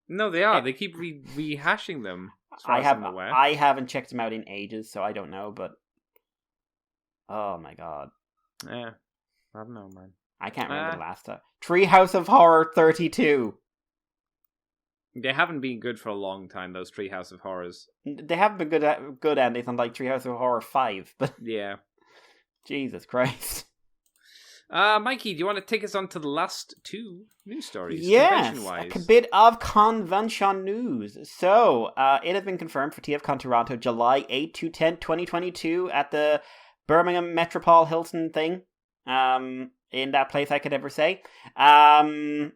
No, they are. They keep rehashing them. I haven't checked them out in ages, so I don't know, but oh my god. Yeah. I don't know, man. I can't remember the last time. Treehouse of Horror 32. They haven't been good for a long time, those Treehouse of Horrors. They haven't been good endings on, like, Treehouse of Horror 5, but yeah. Jesus Christ. Mikey, do you want to take us on to the last 2 news stories? Yes, a bit of convention news. So, it has been confirmed for Tfcon Toronto, July 8 to 10, 2022, at the Birmingham Metropole Hilton thing. In that place I could ever say. They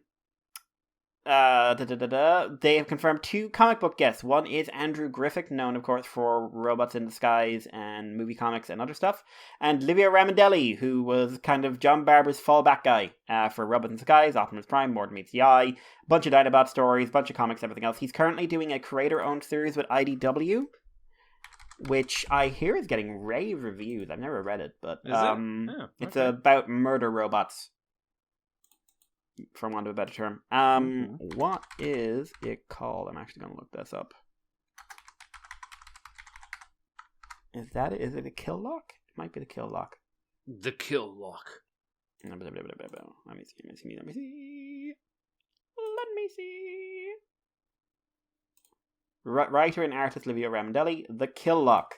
have confirmed 2 comic book guests. One is Andrew Griffith, known, of course, for Robots in Disguise and movie comics and other stuff. And Livia Ramondelli, who was kind of John Barber's fallback guy for Robots in Disguise, Optimus Prime, Morden Meets the Eye, a bunch of Dinobot stories, a bunch of comics, everything else. He's currently doing a creator-owned series with IDW, which I hear is getting rave reviews. I've never read it, but is it? It's about murder robots. for want of a better term. What is it called? I'm actually going to look this up. Is it a kill lock? It might be the kill lock. The kill lock. Let me see. Writer and artist Livio Ramondelli. The kill lock.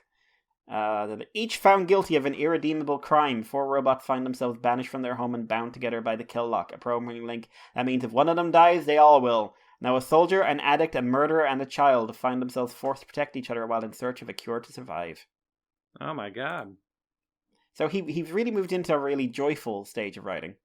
Each found guilty of an irredeemable crime, 4 robots find themselves banished from their home and bound together by the kill lock. A programming link that means if one of them dies, they all will. Now a soldier, an addict, a murderer, and a child find themselves forced to protect each other while in search of a cure to survive. Oh my god. So he's really moved into a really joyful stage of writing.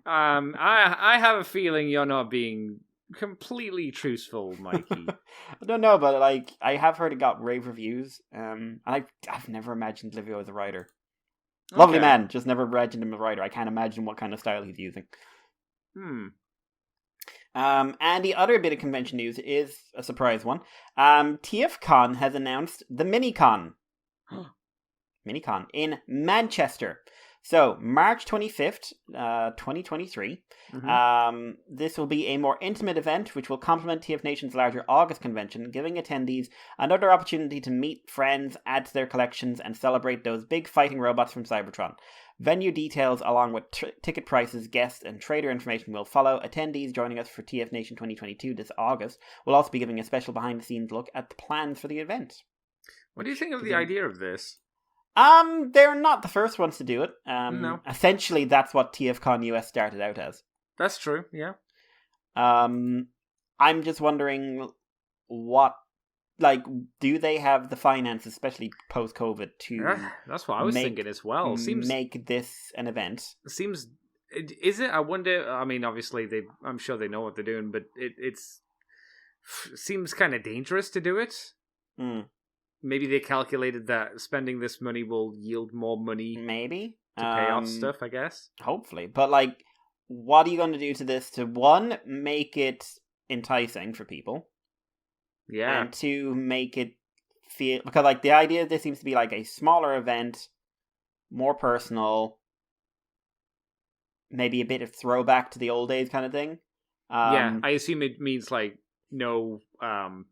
I have a feeling you're not being completely truthful, Mikey. I don't know, but like I have heard it got rave reviews. And I've never imagined Livio as a writer. Okay. Lovely man, just never imagined him as a writer. I can't imagine what kind of style he's using. And the other bit of convention news is a surprise one. Tfcon has announced the Minicon. Minicon in Manchester. So, March 25th, 2023. This will be a more intimate event which will complement TF Nation's larger August convention, giving attendees another opportunity to meet friends, add to their collections, and celebrate those big fighting robots from Cybertron. Venue details along with ticket prices, guests, and trader information will follow. Attendees joining us for TF Nation 2022 this August will also be giving a special behind-the-scenes look at the plans for the event. What do you think of the idea of this? They're not the first ones to do it. No. Essentially, that's what TFCon US started out as. That's true, yeah. I'm just wondering do they have the finances, especially post-COVID, to that's what I was thinking as well. Make this an event? Is it? I wonder, I mean, obviously, I'm sure they know what they're doing, but it seems kind of dangerous to do it. Maybe they calculated that spending this money will yield more money. Maybe. To pay off stuff, I guess. Hopefully. But, what are you going to do to this to, one, make it enticing for people? Yeah. And two, make it feel... Because, the idea of this seems to be, a smaller event, more personal, maybe a bit of throwback to the old days kind of thing. Yeah, I assume it means, no,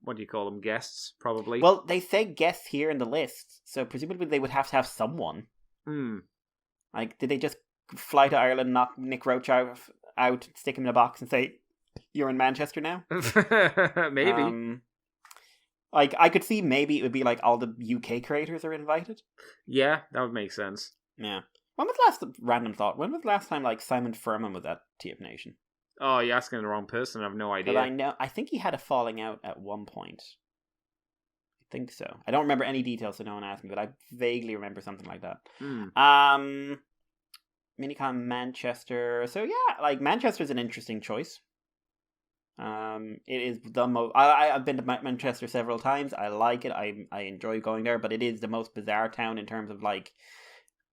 what do you call them, guests, probably? Well, they say guests here in the list, so presumably they would have to have someone. Did they just fly to Ireland, knock Nick Roach out, stick him in a box and say, you're in Manchester now? Maybe. I could see maybe it would be all the UK creators are invited. Yeah, that would make sense. Yeah. When was the last time, Simon Furman was at TF Nation? Oh, you're asking the wrong person. I have no idea. But I think he had a falling out at one point. I think so. I don't remember any details, so no one asked me, but I vaguely remember something like that. Minicon Manchester. So yeah, Manchester's an interesting choice. It is the most... I've been to Manchester several times. I like it. I enjoy going there, but it is the most bizarre town in terms of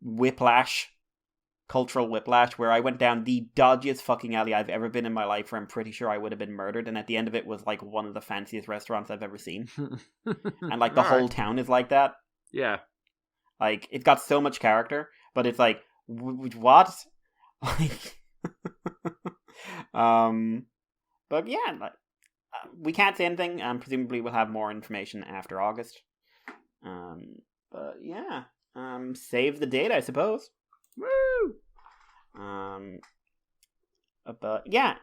whiplash. Cultural whiplash, where I went down the dodgiest fucking alley I've ever been in my life, where I'm pretty sure I would have been murdered, and at the end of it was one of the fanciest restaurants I've ever seen. And the whole town is like that. Yeah. It's got so much character, but it's what? But yeah, we can't say anything, and presumably we'll have more information after August. But yeah, save the date, I suppose. Woo! But yeah,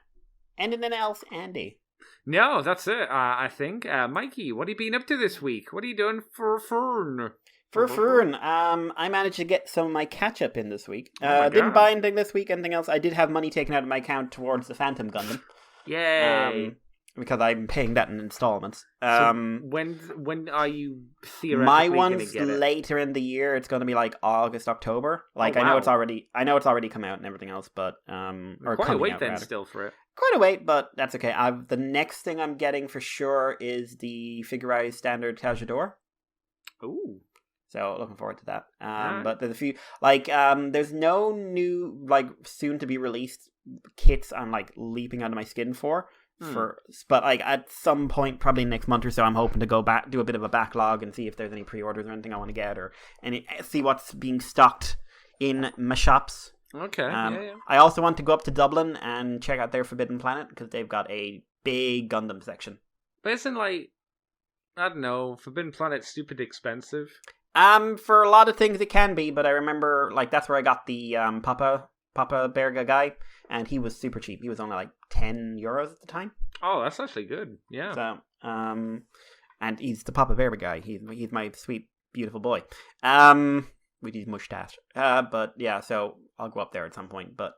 anything else, Andy? No, that's it. I think, Mikey, what have you been up to this week? What are you doing for fun? For fun, I managed to get some of my catch up in this week. Didn't buy anything this week. Anything else? I did have money taken out of my account towards the Phantom Gundam. Yay! Because I'm paying that in installments. So when are you theoretically my going one's to get it? later in the year. It's going to be August, October. I know it's already come out and everything else, but or quite a wait out, then rather. Still for it. Quite a wait, but that's okay. The next thing I'm getting for sure is the Figurized Standard Cajador. Ooh. So looking forward to that. But there's a few there's no new soon to be released kits I'm leaping out of my skin for. But at some point, probably next month or so, I'm hoping to go back, do a bit of a backlog and see if there's any pre-orders or anything I want to get, or see what's being stocked in my shops. Okay, yeah. I also want to go up to Dublin and check out their Forbidden Planet because they've got a big Gundam section. But isn't, like, I don't know, Forbidden Planet stupid expensive? For a lot of things it can be, but I remember, like, that's where I got the Papa Berga guy, and he was super cheap. He was only like €10 at the time. Oh, that's actually good. Yeah. So, and he's the Papa Berga guy. He's my sweet, beautiful boy. With his mustache. But yeah, so I'll go up there at some point. But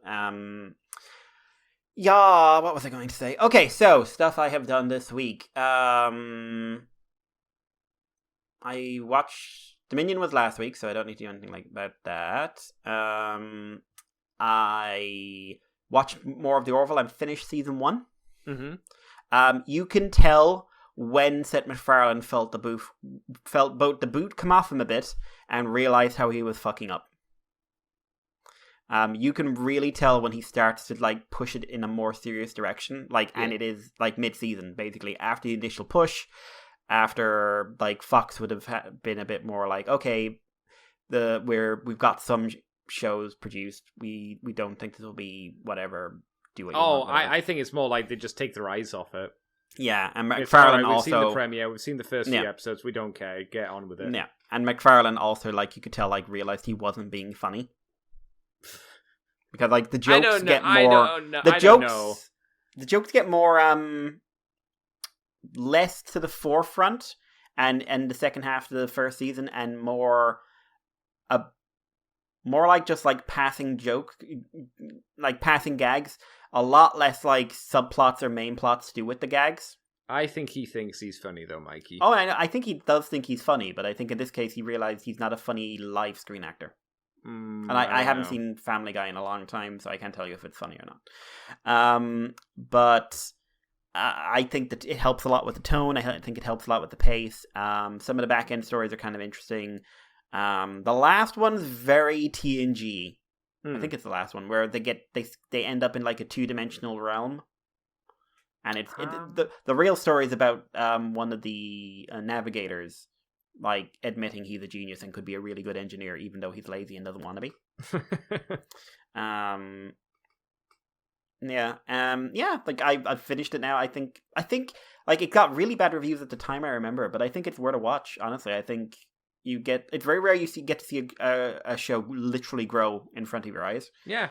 yeah, what was I going to say? Okay, so stuff I have done this week. I watched Dominion was last week, so I don't need to do anything like about that. I watched more of the Orville and finished season 1. Mm-hmm. You can tell when Seth MacFarlane felt both the boot come off him a bit and realized how he was fucking up. You can really tell when he starts to like push it in a more serious direction, and it is like mid-season basically after the initial push. After like Fox would have been a bit more like, okay, we've got some shows produced. We don't think this will be whatever. Do what you want. I think it's more like they just take their eyes off it. Yeah, and MacFarlane also... We've seen the premiere, we've seen the first few episodes, we don't care, get on with it. Yeah, and MacFarlane also, like, you could tell, like, realized he wasn't being funny. Because, like, the jokes get more... The jokes get more, less to the forefront, and the second half of the first season, and more like just, like, passing joke, like, passing gags. A lot less, like, subplots or main plots to do with the gags. I think he thinks he's funny, though, Mikey. Oh, I think he does think he's funny, but I think in this case he realized he's not a funny live screen actor. And I haven't seen Family Guy in a long time, so I can't tell you if it's funny or not. But I think that it helps a lot with the tone. I think it helps a lot with the pace. Some of the back-end stories are kind of interesting. The last one's very TNG. I think it's the last one where they end up in like a 2-dimensional realm, and it's the real story is about one of the navigators like admitting he's a genius and could be a really good engineer even though he's lazy and doesn't want to be. Like I've finished it now. I think like it got really bad reviews at the time I remember, but I think it's worth a watch. Honestly, I think. It's very rare you get to see a show literally grow in front of your eyes. Yeah.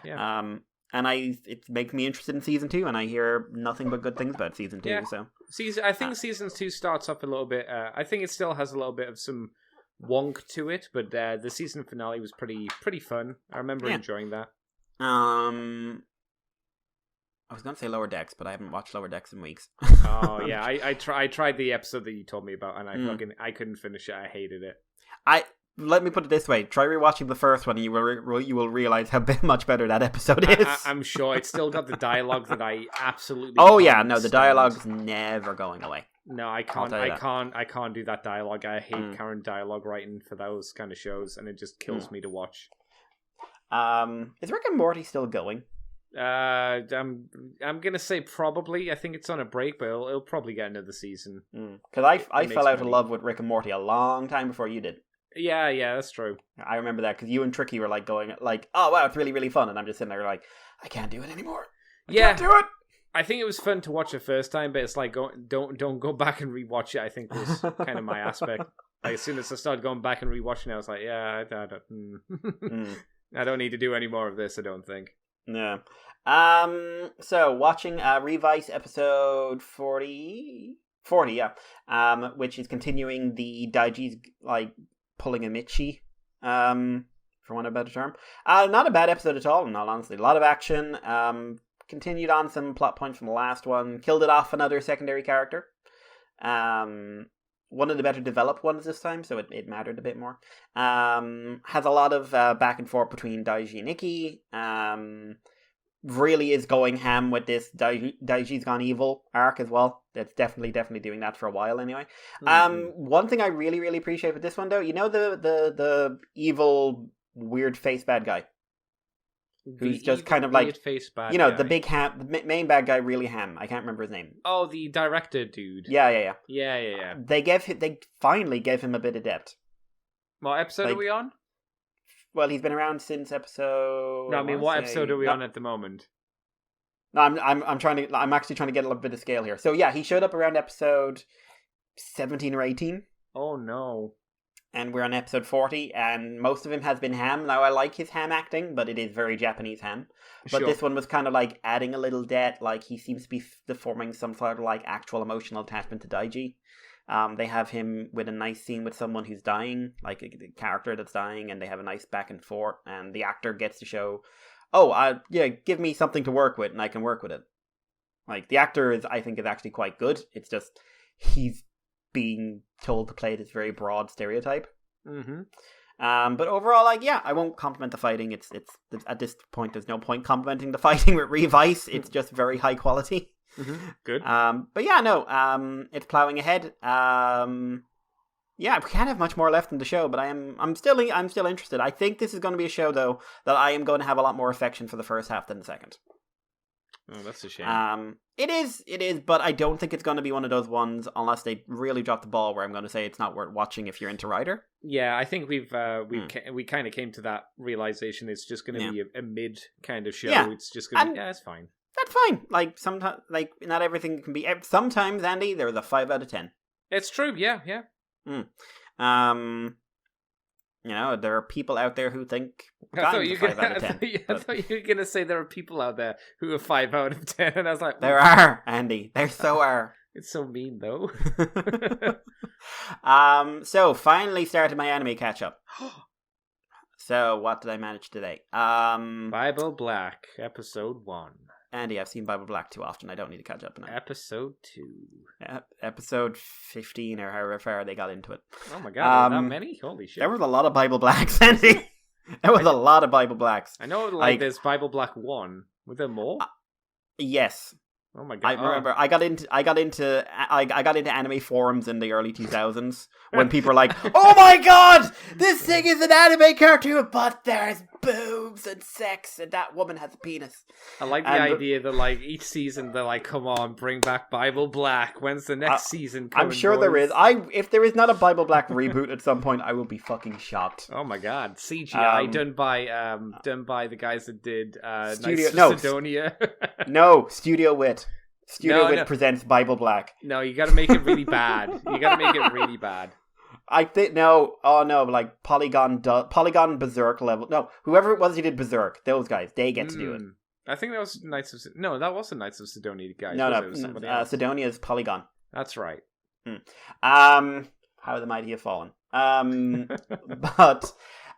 And it makes me interested in season 2, and I hear nothing but good things about season 2. Yeah. So I think season 2 starts off a little bit. I think it still has a little bit of some wonk to it, but the season finale was pretty fun. I remember enjoying that. I was going to say Lower Decks, but I haven't watched Lower Decks in weeks. Oh yeah, I tried the episode that you told me about, and I couldn't finish it. I hated it. Let me put it this way: try rewatching the first one, and you will realize how much better that episode is. I'm sure it's still got the dialogue that I absolutely. Oh yeah, no, the dialogue's never going away. No, I can't. I can't do that dialogue. I hate current dialogue writing for those kind of shows, and it just kills me to watch. Is Rick and Morty still going? I'm gonna say probably. I think it's on a break, but it'll probably get another season. Because I fell out of love with Rick and Morty a long time before you did. Yeah, that's true. I remember that because you and Tricky were like going like, "Oh wow, it's really really fun," and I'm just sitting there like, "I can't do it anymore. I can't do it." I think it was fun to watch the first time, but it's like don't go back and rewatch it. I think was kind of my aspect. Like as soon as I started going back and rewatching it, I was like, yeah, I don't need to do any more of this. I don't think. Yeah. So watching Revice episode 40, yeah. Which is continuing the Daiji's like pulling a Michi, for want of a better term. Not a bad episode at all, in all honesty. A lot of action. Continued on some plot points from the last one. Killed it off another secondary character. One of the better developed ones this time, so it mattered a bit more. Has a lot of back and forth between Daiji and Ikki. Really is going ham with this Daiji's Gone Evil arc as well. That's definitely doing that for a while anyway. One thing I really, really appreciate with this one though, you know the evil weird face bad guy? Who's just kind of like, you know, the big ham, the main bad guy, really ham. I can't remember his name. Oh, the director dude. Yeah. Yeah. They finally gave him a bit of depth. What episode are we on? Well, he's been around since episode. No, I mean, what episode are we on at the moment? No, I'm actually trying to get a little bit of scale here. So yeah, he showed up around episode 17 or 18. Oh no. And we're on episode 40, and most of him has been ham. Now, I like his ham acting, but it is very Japanese ham. But Sure. this one was kind of like adding a little depth, like he seems to be forming some sort of like actual emotional attachment to Daiji. They have him with a nice scene with someone who's dying, like a character that's dying, and they have a nice back and forth, and the actor gets to show, give me something to work with, and I can work with it. Like, the actor I think is actually quite good. It's just, he's being told to play this very broad stereotype. Mm-hmm. But overall, like, yeah, I won't compliment the fighting. It's at this point, there's no point complimenting the fighting with Revice. It's just very high quality. Mm-hmm. Good. But yeah, no, it's plowing ahead. Yeah, we can't have much more left in the show, but I'm still interested. I think this is going to be a show, though, that I am going to have a lot more affection for the first half than the second. Oh, that's a shame. It is, but I don't think it's going to be one of those ones unless they really drop the ball where I'm going to say it's not worth watching if you're into Rider. Yeah, I think we kind of came to that realization. It's just going to be a mid kind of show. Yeah. It's just going to be, it's fine. That's fine. Like, sometimes, like, not everything can be. Sometimes, Andy, there was a 5 out of 10. It's true. Yeah. You know, there are people out there who think I thought you were 5 out of 10. I thought you were gonna say there are people out there who are 5 out of 10, and I was like, there are, Andy. There so are. It's so mean, though. So finally started my anime catch up. So what did I manage today? Bible Black, episode 1. Andy, I've seen Bible Black too often. I don't need to catch up now. Episode 2. Episode 15 or however far they got into it. Oh my god, that many? Holy shit. There was a lot of Bible Blacks, Andy. There was a lot of Bible Blacks. I know, like there's Bible Black 1. Were there more? Yes. Oh my god! I remember I got into anime forums in the early 2000s when people were like, "Oh my god, this thing is an anime cartoon, but there's boobs and sex, and that woman has a penis." I like the idea that like each season they're like, "Come on, bring back Bible Black. When's the next season coming?" I'm sure there is. If there is not a Bible Black reboot at some point, I will be fucking shocked. Oh my god, CGI done by the guys that did Sidonia. No, Studio Wit. Studio Wit presents Bible Black. No, you got to make it really bad. I think like Polygon Berserk level. No, whoever it was who did Berserk, those guys, they get to do it. I think that was Knights of that wasn't Knights of Sidonia guys. No, Sidonia is Polygon. That's right. How the mighty have fallen. But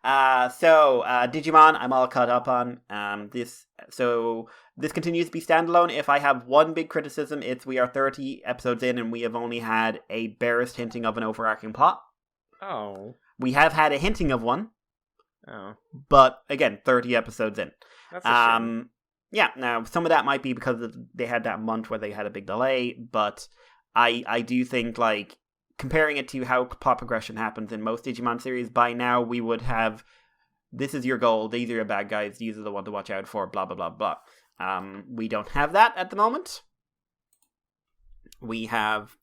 Digimon, I'm all caught up on. This continues to be standalone. If I have one big criticism, it's we are 30 episodes in and we have only had a barest hinting of an overarching plot. Oh. We have had a hinting of one. Oh. But again, 30 episodes in. That's a shame. Yeah, now some of that might be because they had that month where they had a big delay, but I do think, like, comparing it to how plot progression happens in most Digimon series, by now we would have, this is your goal, these are your bad guys, these are the one to watch out for, blah, blah, blah, blah. We don't have that at the moment. We have,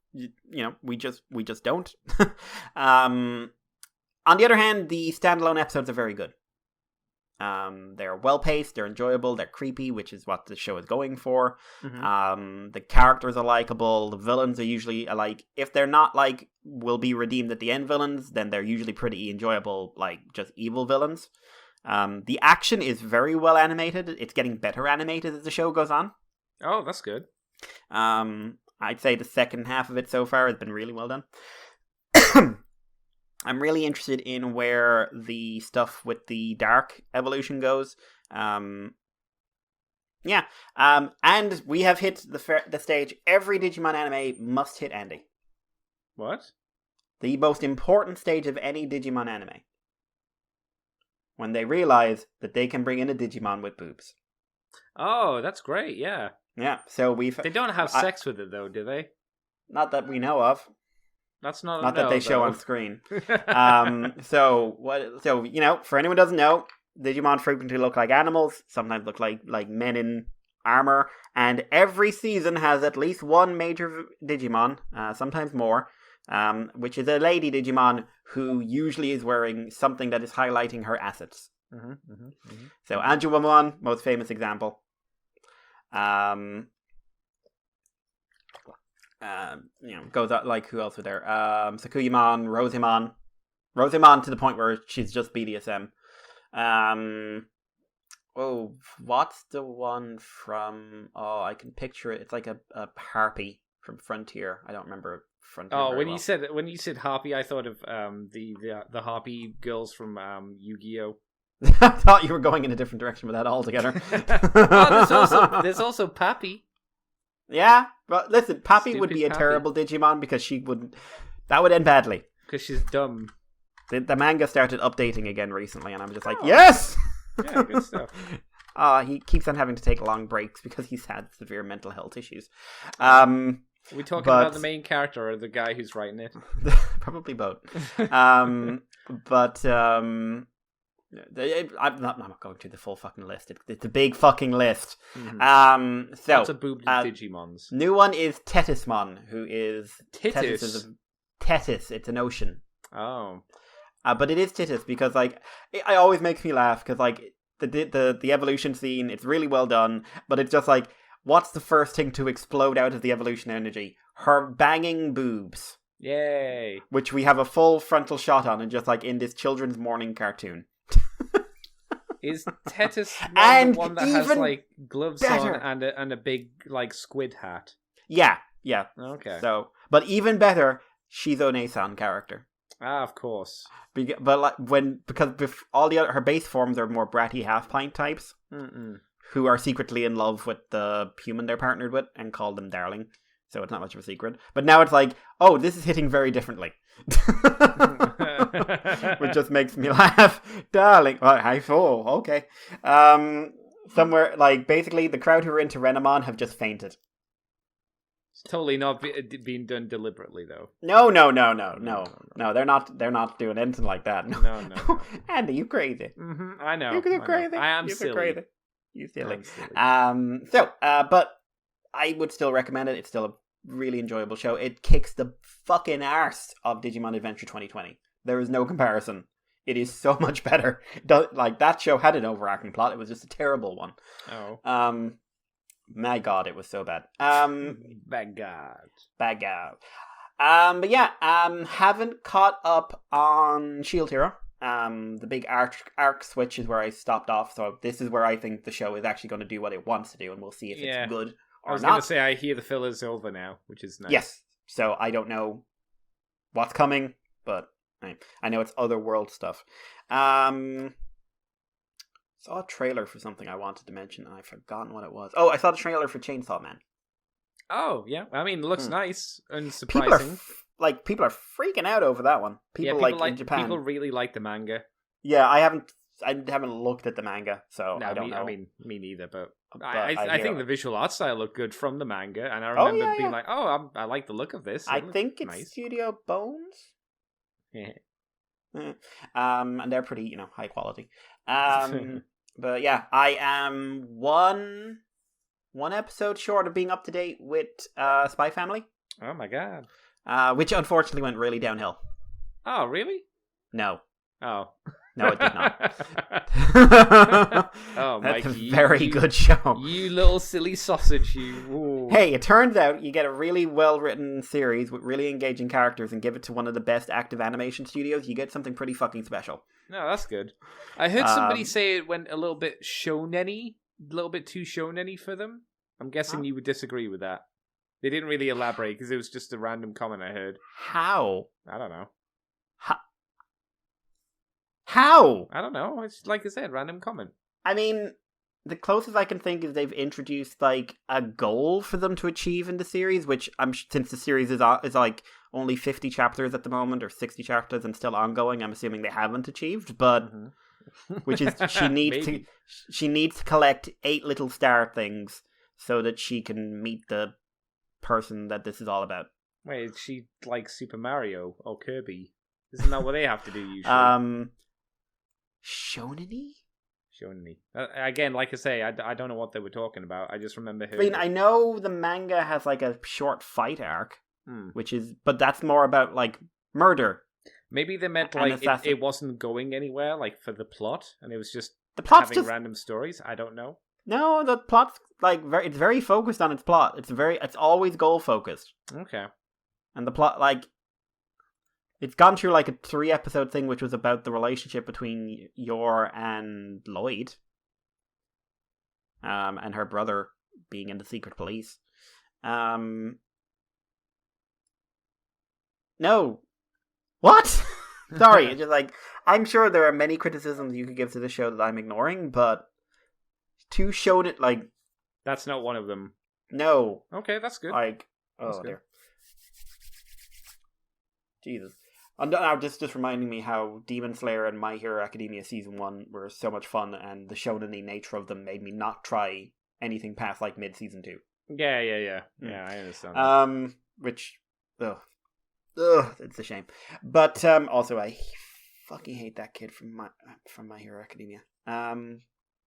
we just don't. On the other hand, the standalone episodes are very good. They're well-paced, they're enjoyable, they're creepy, which is what the show is going for. Mm-hmm. The characters are likable, the villains are usually, if they're not, will be redeemed at the end villains, then they're usually pretty enjoyable, just evil villains. The action is very well animated. It's getting better animated as the show goes on. Oh, that's good. I'd say the second half of it so far has been really well done. I'm really interested in where the stuff with the dark evolution goes. And we have hit the stage. Every Digimon anime must hit Andy. What? The most important stage of any Digimon anime. When they realize that they can bring in a Digimon with boobs. Oh, that's great, yeah. Yeah, so They don't have sex with it, though, do they? Not that we know of. That's not that they show on screen. So for anyone who doesn't know, Digimon frequently look like animals, sometimes look like men in armor, and every season has at least one major Digimon, sometimes more, which is a lady Digimon who usually is wearing something that is highlighting her assets. So Anjuwamon, most famous example. Goes out like who else were there? Sakuyamon, Rosemon to the point where she's just BDSM. What's the one from? Oh, I can picture it. It's like a harpy from Frontier. I don't remember Frontier. Oh, when you said harpy, I thought of the harpy girls from Yu-Gi-Oh. I thought you were going in a different direction with that altogether. There's also Pappy. Yeah, but listen, Pappy would be a Pappy. terrible Digimon because that would end badly. Because she's dumb. The manga started updating again recently, and I'm just like, yes! Yeah, good stuff. He keeps on having to take long breaks because he's had severe mental health issues. Are we talking about the main character or the guy who's writing it? Probably both. I'm not going through the full fucking list. It's a big fucking list. Mm-hmm. Lots of boobed Digimons. New one is Tetismon, who is... Titus? Tetis, it's an ocean. Oh. But it is Titus because, like, it always makes me laugh because, like, the evolution scene, it's really well done, but it's just like, what's the first thing to explode out of the evolution energy? Her banging boobs. Yay. Which we have a full frontal shot on, and just like in this children's morning cartoon. Is Tetis and the one that has like gloves on and a big like squid hat? Yeah. Okay. So, but even better, she's One-san character. Ah, of course. But like because all the other her base forms are more bratty half pint types who are secretly in love with the human they're partnered with and call them darling. So it's not much of a secret. But now it's like, oh, this is hitting very differently. Which just makes me laugh. Darling. Hi, okay. Somewhere, like, basically, the crowd who are into Renamon have just fainted. It's totally not being done deliberately, though. No. They're not doing anything like that. No. Andy, you crazy. Mm-hmm, I know. You're crazy. I am silly. Crazy. You silly. But I would still recommend it. It's still a really enjoyable show. It kicks the fucking arse of Digimon Adventure 2020. There is no comparison. It is so much better. Like, that show had an overarching plot. It was just a terrible one. Oh. My God, it was so bad. Bad God. But yeah, haven't caught up on Shield Hero. The big arc switch is where I stopped off. So this is where I think the show is actually going to do what it wants to do, and we'll see if it's good. I was going to say, I hear the filler's over now, which is nice. Yes. So I don't know what's coming, but I know it's otherworld stuff. Saw a trailer for something I wanted to mention, and I've forgotten what it was. Oh, I saw the trailer for Chainsaw Man. Oh, yeah. I mean, it looks nice and surprising. People are freaking out over that one. People in Japan. People really like the manga. Yeah, I haven't looked at the manga, so I don't know. I mean, me neither, but I think the visual art style looked good from the manga, and I remember being like, I like the look of this. I think it's nice. Studio Bones. Yeah. And they're pretty, high quality. But yeah, I am one episode short of being up to date with Spy Family. Oh my God. Which unfortunately went really downhill. Oh, really? No. Oh. No, it did not. Oh, that's Mikey, a very good show. You little silly sausage, you. Ooh. Hey, it turns out you get a really well-written series with really engaging characters and give it to one of the best active animation studios, you get something pretty fucking special. No, that's good. I heard somebody say it went a little bit shonen-y, a little bit too shonen-y for them. I'm guessing you would disagree with that. They didn't really elaborate because it was just a random comment I heard. How? I don't know. How? I don't know. It's like I said, random comment. I mean, the closest I can think is they've introduced like a goal for them to achieve in the series, which since the series is like only 50 chapters at the moment or 60 chapters and still ongoing, I'm assuming they haven't achieved. But which is she needs to collect 8 little star things so that she can meet the person that this is all about. Wait, is she like Super Mario or Kirby? Isn't that what they have to do usually? Shonen-y? Shonen-y. Again, like I say, I don't know what they were talking about. I just remember hearing. I mean, I know the manga has like a short fight arc, but that's more about like murder. Maybe they meant And like it wasn't going anywhere, like for the plot, and it was just the plot's having just random stories. I don't know. no. The plot's like it's very focused on its plot. It's always goal focused, Okay. and the plot like it's gone through like a 3-episode thing, which was about the relationship between Yor and Lloyd, and her brother being in the secret police. No. What? Sorry, it's just like I'm sure there are many criticisms you could give to this show that I'm ignoring, but to show it like That's not one of them. no, Okay, that's good. like That's oh good. dear, Jesus. And now just reminding me how Demon Slayer and My Hero Academia Season 1 were so much fun, and the shonen-y nature of them made me not try anything past like mid-season 2. Yeah. Yeah, I understand. Which it's a shame. But also I fucking hate that kid from My Hero Academia.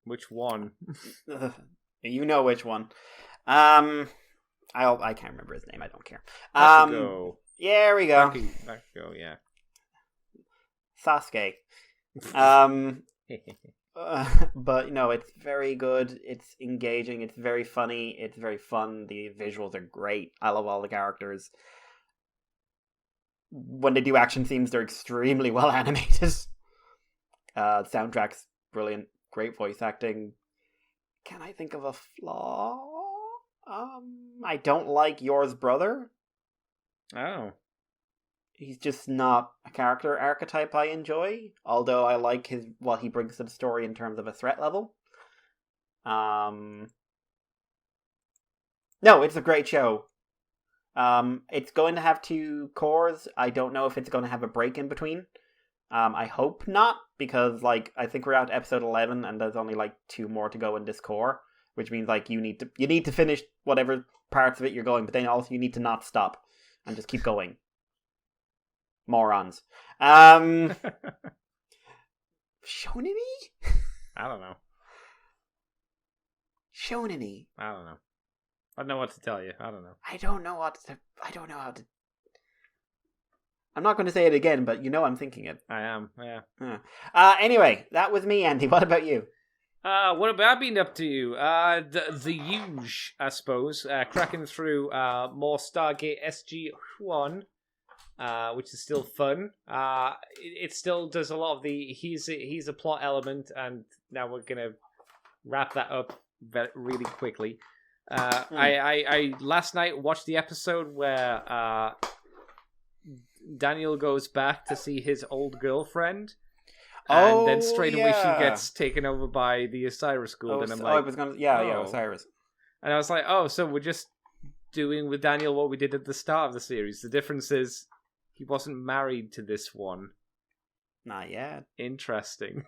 Which one? You know which one. I can't remember his name. I don't care. Bakugo. Yeah, there we go. Bakugo, yeah. Sasuke. But no, it's very good. It's engaging. It's very funny. It's very fun. The visuals are great. I love all the characters. When they do action scenes, they're extremely well animated. Soundtrack's brilliant. Great voice acting. Can I think of a flaw? I don't like Yor's brother. Oh. He's just not a character archetype I enjoy, although I like what he brings to the story in terms of a threat level. No, it's a great show. It's going to have 2 cores. I don't know if it's going to have a break in between. I hope not, because like I think we're at episode 11 and there's only like 2 more to go in this core, which means like you need to finish whatever parts of it you're going, but then also you need to not stop and just keep going. Morons. Shonen-y? I don't know. Shonen-y. I don't know. I don't know what to tell you. I don't know. I don't know how to. I'm not going to say it again, but you know I'm thinking it. I am, yeah. Anyway, that was me, Andy. What about you? What have I been up to? The huge, I suppose. Cracking through more Stargate SG-1. Which is still fun. It still does a lot of the he's a plot element, and now we're gonna wrap that up really quickly. I last night watched the episode where Daniel goes back to see his old girlfriend, and then straight away she gets taken over by the Osiris Gould, and I'm like, Osiris. And I was like, oh, so we're just doing with Daniel what we did at the start of the series. The difference is he wasn't married to this one. Not yet. Interesting.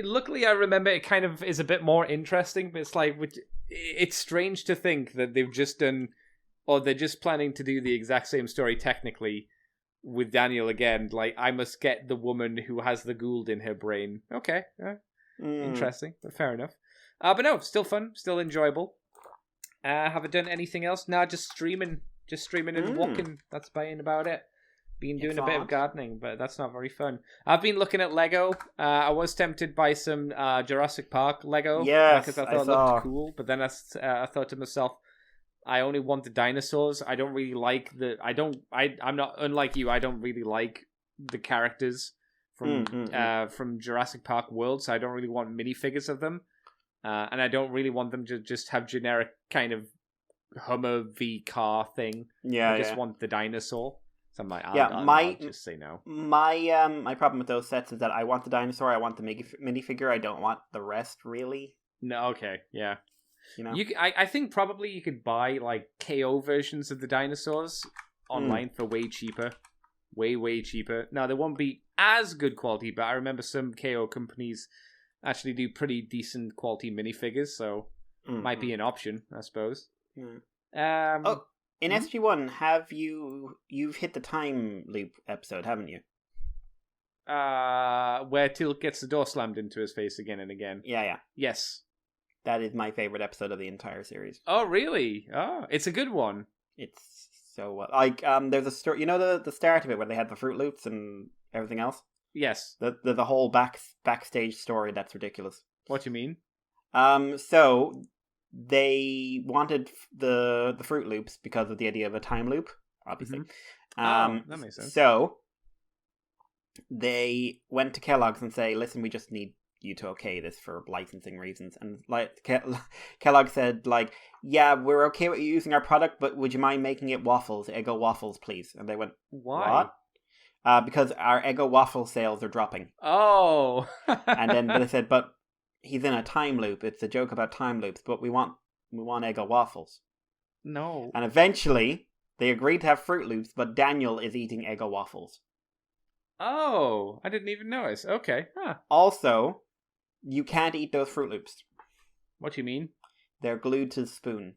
Luckily, I remember it kind of is a bit more interesting, but it's like it's strange to think that they've just done, or they're just planning to do the exact same story technically with Daniel again. Like, I must get the woman who has the Gould in her brain. Okay, interesting, but fair enough. But no, still fun, still enjoyable. Haven't done anything else. Nah, just streaming and walking. That's about it. Been doing a bit of gardening, but that's not very fun. I've been looking at Lego. I was tempted by some Jurassic Park Lego. Yes, because I thought it looked cool. But then I thought to myself, I only want the dinosaurs. I don't really like I'm not, unlike you, I don't really like the characters from Jurassic Park World, so I don't really want minifigures of them. And I don't really want them to just have generic kind of Hummer V car thing. Yeah, I just want the dinosaur. So I'm like, I'll just say no. My problem with those sets is that I want the dinosaur, I want the minifigure, I don't want the rest, really. No, okay, yeah. You know? I think probably you could buy like KO versions of the dinosaurs online for way cheaper. Way cheaper. Now, they won't be as good quality, but I remember some KO companies actually do pretty decent quality minifigures, so might be an option, I suppose. In SG-1, you've hit the time loop episode, haven't you? Where Teal gets the door slammed into his face again and again. Yeah. Yes. That is my favorite episode of the entire series. Oh, really? Oh, it's a good one. It's So, there's a story. You know the start of it where they had the Fruit Loops and everything else. Yes. The whole backstage story that's ridiculous. What do you mean? So they wanted the Fruit Loops because of the idea of a time loop, obviously. That makes sense. So they went to Kellogg's and say, "Listen, we just need you to okay this for licensing reasons." And Kellogg said, "Yeah, we're okay with you using our product, but would you mind making it waffles, Eggo waffles, please?" And they went, "Why?" What? Because our Eggo waffle sales are dropping. Oh. And then they said, "But he's in a time loop. It's a joke about time loops, but we want Eggo waffles." No. And eventually they agreed to have Fruit Loops, but Daniel is eating Eggo waffles. Oh, I didn't even notice. Okay. Huh. Also, you can't eat those Fruit Loops. What do you mean? They're glued to the spoon.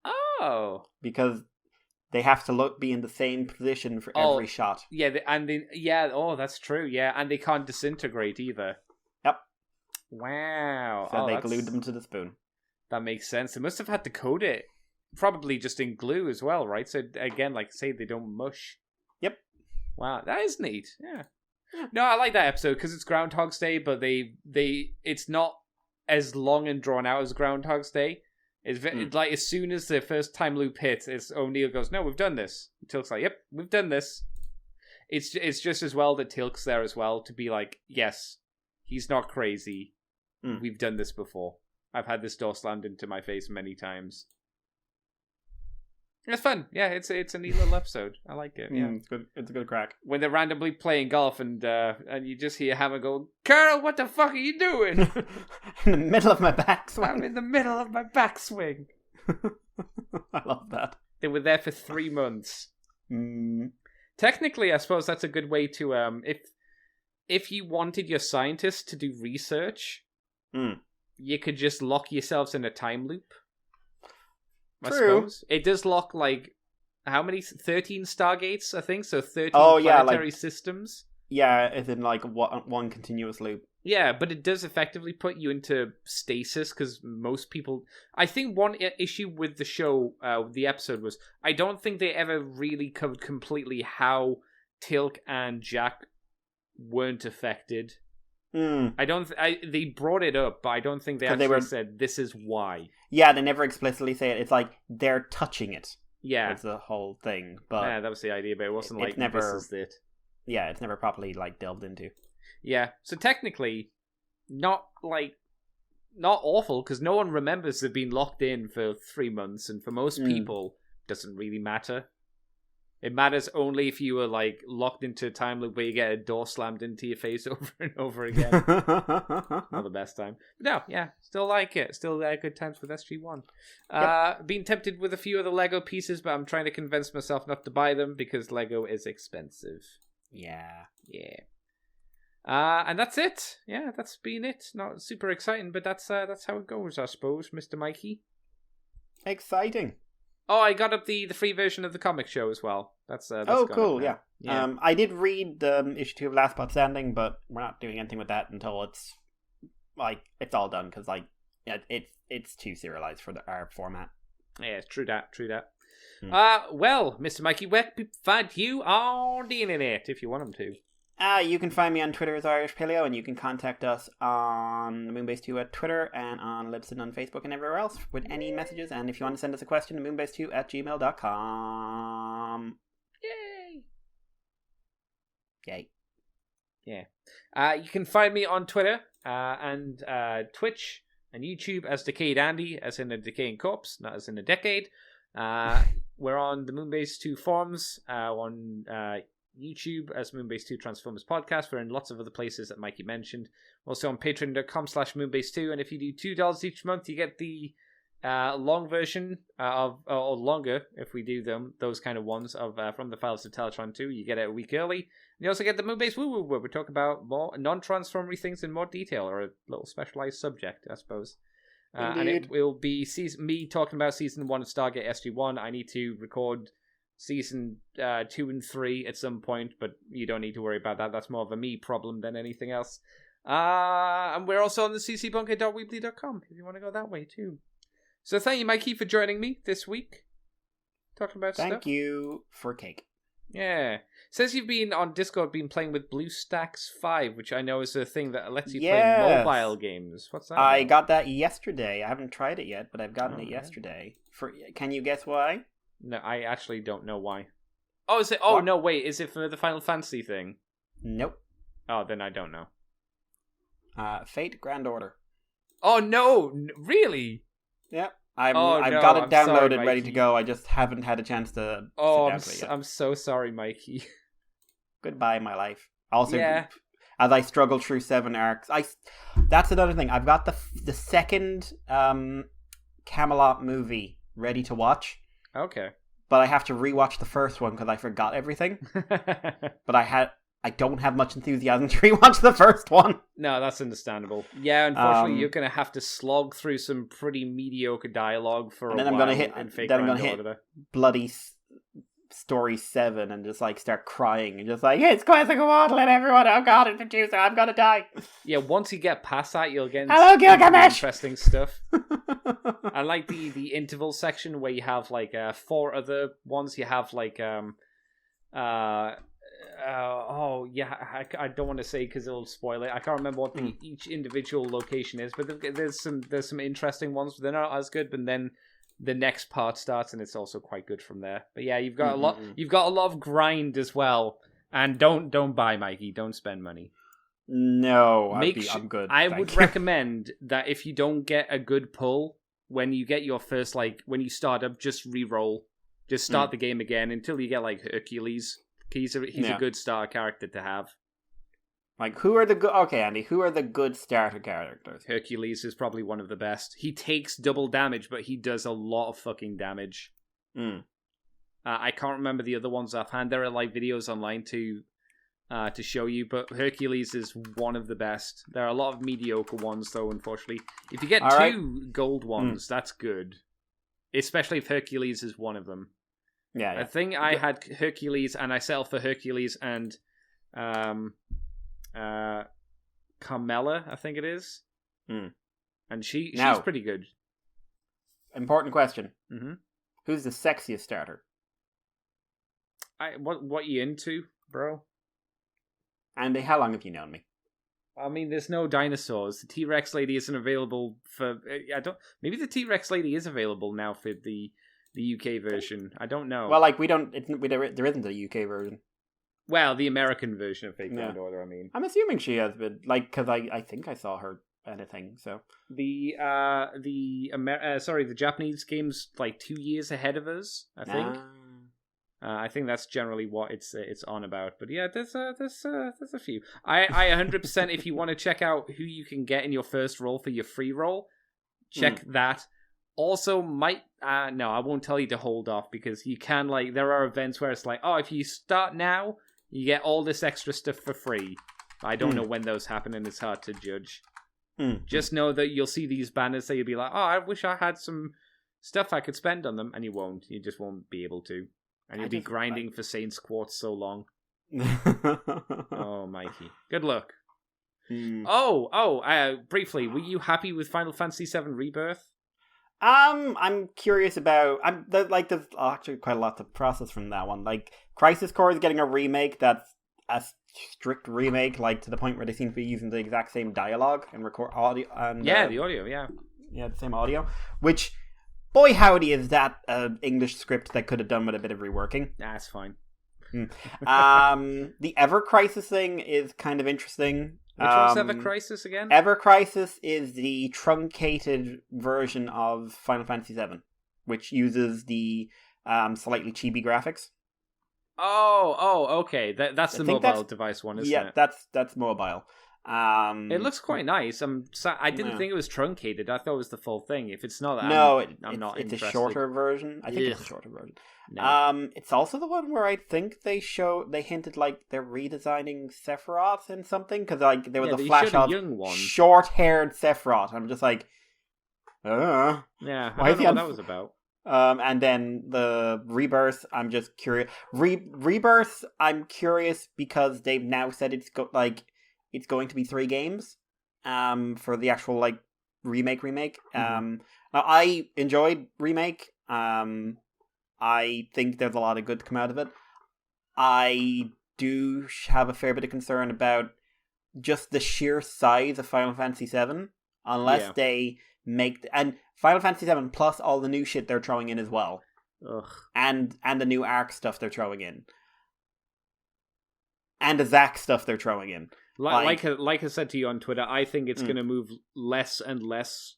Oh. Because they have to be in the same position for every shot. Yeah, that's true. Yeah, and they can't disintegrate either. Yep. Wow. So they glued them to the spoon. That makes sense. They must have had to coat it, probably just in glue as well, right? So again, say they don't mush. Yep. Wow, that is neat. Yeah. No, I like that episode because it's Groundhog's Day, but it's not as long and drawn out as Groundhog's Day. It's like as soon as the first time loop hits, O'Neill goes, "No, we've done this." And Tilk's like, "Yep, we've done this." It's just as well that Tilk's there as well to be like, "Yes, he's not crazy. We've done this before. I've had this door slammed into my face many times." It's fun. Yeah, it's a neat little episode. I like it. Yeah, it's good. It's a good crack. When they're randomly playing golf and you just hear Hammer go, "Carl, what the fuck are you doing?" In the middle of my backswing. I'm in the middle of my backswing. I love that. They were there for 3 months. Technically, I suppose that's a good way to if you wanted your scientists to do research, you could just lock yourselves in a time loop. I suppose. It does lock, how many? 13 Stargates, I think? So 13 planetary systems? Yeah, it's in, one continuous loop. Yeah, but it does effectively put you into stasis, because most people... I think one issue with the show, the episode, was I don't think they ever really covered completely how Tilk and Jack weren't affected. They brought it up, but I don't think they actually said this is why. Yeah, they never explicitly say it. It's like they're touching it. Yeah, that's the whole thing. But yeah, that was the idea. But it wasn't this is it. Yeah, it's never properly delved into. Yeah, so technically, not awful because no one remembers they've been locked in for 3 months, and for most people, doesn't really matter. It matters only if you were locked into a time loop where you get a door slammed into your face over and over again. Not the best time. But no, yeah, still like it. Still good times with SG-1. Yep. Been tempted with a few of the Lego pieces, but I'm trying to convince myself not to buy them because Lego is expensive. Yeah. And that's it. Yeah, that's been it. Not super exciting, but that's how it goes, I suppose, Mr. Mikey. Exciting. Oh, I got up the free version of the comic show as well. That's cool, yeah. I did read issue 2 of Last Spot Standing, but we're not doing anything with that until it's all done, because it's too serialized for our format. Yeah, true that. Well, Mr. Mikey, where can people find you on the internet if you want them to? You can find me on Twitter as Irish Paleo, and you can contact us on Moonbase 2 at Twitter and on Libsyn on Facebook and everywhere else with any messages. And if you want to send us a question, moonbase2@gmail.com. Yay. Yeah. You can find me on Twitter and Twitch and YouTube as Decayed Andy, as in a decaying corpse, not as in a decade. We're on the Moonbase 2 forums on YouTube as Moonbase 2 Transformers Podcast. We're in lots of other places that Mikey mentioned. Also on patreon.com/Moonbase2. And if you do $2 each month, you get the long version or longer, if we do those kind of ones, of From the Files of Teletron 2. You get it a week early. And you also get the Moonbase Woo Woo, where we talk about more non-transformery things in more detail, or a little specialized subject, I suppose. And it will be me talking about Season 1 of Stargate SG-1. I need to record Season 2 and 3 at some point, but you don't need to worry about that. That's more of a me problem than anything else. And we're also on the ccbunker.weebly.com if you want to go that way too. So thank you, Mikey, for joining me this week. talking about stuff. Thank you for cake. Yeah. Says you've been on Discord, been playing with BlueStacks 5, which I know is a thing that lets you play mobile games. What's that? I got that yesterday. I haven't tried it yet, but I've gotten it yesterday. Can you guess why? No, I actually don't know why. Oh, is it? Oh, what? No, wait. Is it for the Final Fantasy thing? Nope. Oh, then I don't know. Fate Grand Order. Oh, no. Really? Yep. I've got it downloaded, sorry, ready to go. I just haven't had a chance to sit down to it yet. I'm so sorry, Mikey. Goodbye, my life. Also, as I struggle through 7 arcs, that's another thing. I've got the second Camelot movie ready to watch. Okay. But I have to rewatch the first one because I forgot everything. But I don't have much enthusiasm to rewatch the first one. No, that's understandable. Yeah, unfortunately, you're going to have to slog through some pretty mediocre dialogue for a while. And then I'm going to hit bloody story 7 and just like start crying and just like, it's classic waddle and everyone, oh god, it's a juicer, I'm going to die. Yeah, once you get past that, you'll get Hello, Gilgamesh! Interesting stuff. I like the interval section where you have like 4 other ones. You have like I don't want to say because it'll spoil it. I can't remember what each individual location is, but there's some interesting ones. They're not as good, but then the next part starts and it's also quite good from there. But yeah, you've got a lot. You've got a lot of grind as well. And don't buy, Mikey. Don't spend money. No, I'm good. I would recommend that if you don't get a good pull when you get your first when you start up, just re-roll. Just start the game again until you get like Hercules. He's a good starter character to have. Like, who are the good... Okay, Andy, who are the good starter characters? Hercules is probably one of the best. He takes double damage, but he does a lot of fucking damage. I can't remember the other ones offhand. There are like videos online to show you, but Hercules is one of the best. There are a lot of mediocre ones, though, unfortunately. If you get two gold ones, that's good. Especially if Hercules is one of them. Yeah. I think I had Hercules, and I settled for Hercules and Carmella, I think it is. And she's pretty good. Important question. Mm-hmm. Who's the sexiest starter? What you into, bro? Andy, how long have you known me? I mean, there's no dinosaurs. The T-Rex lady isn't available for... Maybe the T-Rex lady is available now for the UK version. I don't know. Well, like, there isn't a UK version. Well, the American version of Fake Grand Order, I mean. I'm assuming she has been, like, because I think I saw her at a thing, so. The Japanese game's like 2 years ahead of us, I think. I think that's generally what it's on about. But yeah, there's a few. I 100%, if you want to check out who you can get in your first roll for your free roll, check that. Also, no, I won't tell you to hold off because you can, like, there are events where it's like, oh, if you start now, you get all this extra stuff for free. I don't know when those happen and it's hard to judge. Just know that you'll see these banners that you'll be like, oh, I wish I had some stuff I could spend on them, and you won't. You just won't be able to. And you'll be grinding for Saints Quartz so long. Oh, Mikey. Good luck. Briefly, were you happy with Final Fantasy VII Rebirth? I'm curious about... there's actually quite a lot to process from that one. Like, Crisis Core is getting a remake that's a strict remake, like, to the point where they seem to be using the exact same dialogue and record audio. And, the audio, yeah. Yeah, the same audio. Which... Boy, howdy, is that an English script that could have done with a bit of reworking. That's fine. The Ever Crisis thing is kind of interesting. Which one's Ever Crisis again? Ever Crisis is the truncated version of Final Fantasy VII, which uses the slightly chibi graphics. Oh, okay. That's the mobile device one, isn't it? Yeah, that's mobile. It looks quite nice. I didn't think it was truncated. I thought it was the full thing. If it's not, I'm not it's interested. A shorter version. I think it's a shorter version. No. It's also the one where I think they hinted like they're redesigning Sephiroth and something because like there was a flash of short-haired Sephiroth. I'm just like, yeah, I don't know what that was about. And then the Rebirth, I'm just curious. Rebirth, I'm curious because they've now said it's going to be 3 games for the actual like remake. Now I enjoyed Remake. I think there's a lot of good to come out of it. I do have a fair bit of concern about just the sheer size of Final Fantasy VII, unless they make... And Final Fantasy VII plus all the new shit they're throwing in as well. Ugh. And the new Arc stuff they're throwing in. And the Zack stuff they're throwing in. Like I said to you on Twitter, I think it's going to move less and less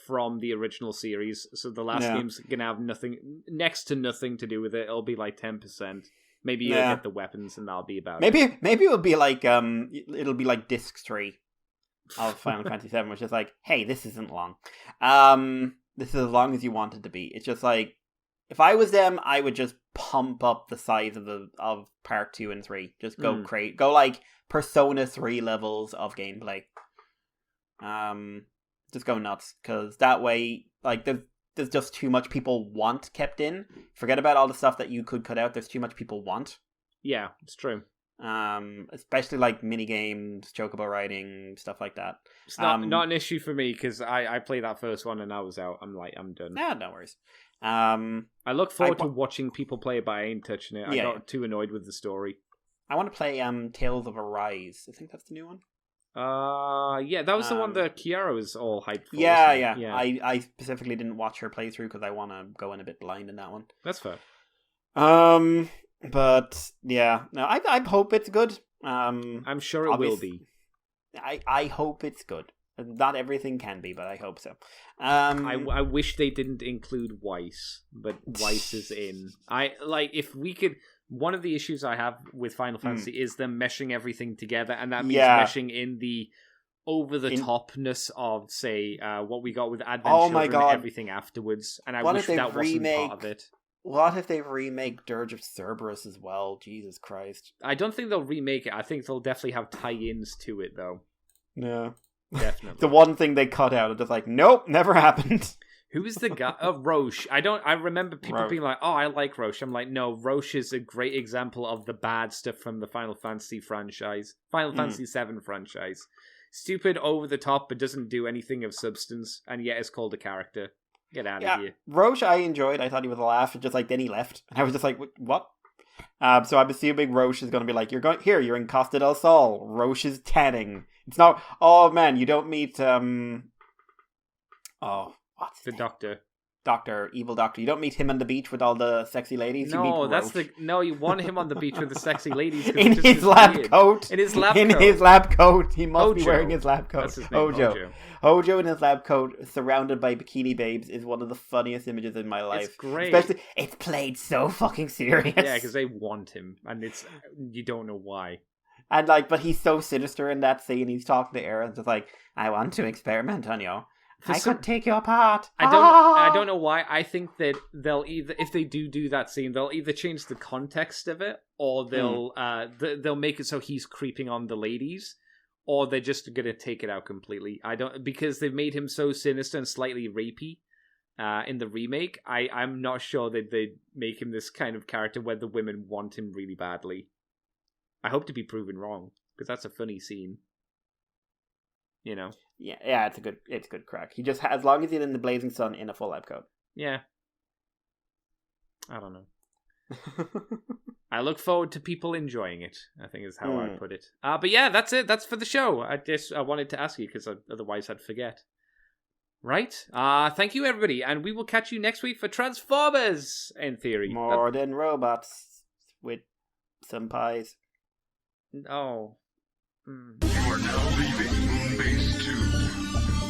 from the original series. So the last game's going to have next to nothing to do with it. It'll be like 10%. Maybe you'll get the weapons and that'll be about it. Maybe it'll be like it'll be like Disc 3 of Final Fantasy VII, which is like, hey, this isn't long. This is as long as you want it to be. It's just like, if I was them, I would just pump up the size of part 2 and 3. Just go go like Persona 3 levels of gameplay. Just go nuts, because that way, like, there's just too much people want kept in. Forget about all the stuff that you could cut out. There's too much people want. Yeah, it's true. Especially like mini games, chocobo riding, stuff like that. It's not an issue for me, because I played that first one and I was out. I'm done. Yeah, no worries. I look forward to watching people play it, but I ain't touching it. I got too annoyed with the story. I want to play Tales of Arise. I think that's the new one. Yeah, that was the one that Kiara was all hyped for. Yeah. I specifically didn't watch her playthrough because I want to go in a bit blind in that one. That's fair. But yeah, no, I hope it's good. I'm sure it will be. I hope it's good. Not everything can be, but I hope so. I wish they didn't include Weiss, but Weiss is in. If we could. One of the issues I have with Final Fantasy is them meshing everything together, and that means meshing in the over-the-topness of, say, what we got with Advent Children and everything afterwards, and I wish that wasn't part of it. What if they remake Dirge of Cerberus as well? Jesus Christ. I don't think they'll remake it. I think they'll definitely have tie-ins to it, though. Yeah. Definitely. The one thing they cut out, it's just like, nope, never happened. Who is the guy? Roche. I remember people being like, oh, I like Roche. I'm like, no, Roche is a great example of the bad stuff from the Final Fantasy franchise. Final Fantasy VII franchise. Stupid, over the top, but doesn't do anything of substance, and yet is called a character. Get out of here. Roche I enjoyed. I thought he was a laugh, and just like, then he left. And I was just like, what? So I'm assuming Roche is going to be like, you're in Costa del Sol. Roche is tanning. It's not, oh man, you don't meet, what's the Doctor? Evil Doctor. You don't meet him on the beach with all the sexy ladies. No, you want him on the beach with the sexy ladies in his lab coat. In his lab coat. He must be wearing his lab coat. That's his name, Hojo. Hojo in his lab coat, surrounded by bikini babes, is one of the funniest images in my life. It's great. Especially, it's played so fucking serious. Yeah, because they want him, and you don't know why. And but he's so sinister in that scene. He's talking to Aaron, just like, I want to experiment on you. I could take you apart. I don't know why. I think that they'll either, if they do that scene, they'll either change the context of it, or they'll make it so he's creeping on the ladies, or they're just gonna take it out completely. Because they've made him so sinister and slightly rapey in the remake. I'm not sure that they make him this kind of character where the women want him really badly. I hope to be proven wrong, because that's a funny scene. You know. Yeah, it's good crack. He just as long as he's in the blazing sun in a full lab coat. Yeah. I don't know. I look forward to people enjoying it, I think is how I put it. But yeah, that's it. That's for the show. I wanted to ask you because otherwise I'd forget. Right? Thank you everybody, and we will catch you next week for Transformers, in theory. More than robots with some pies. Oh. You are now leaving Moonbase 2.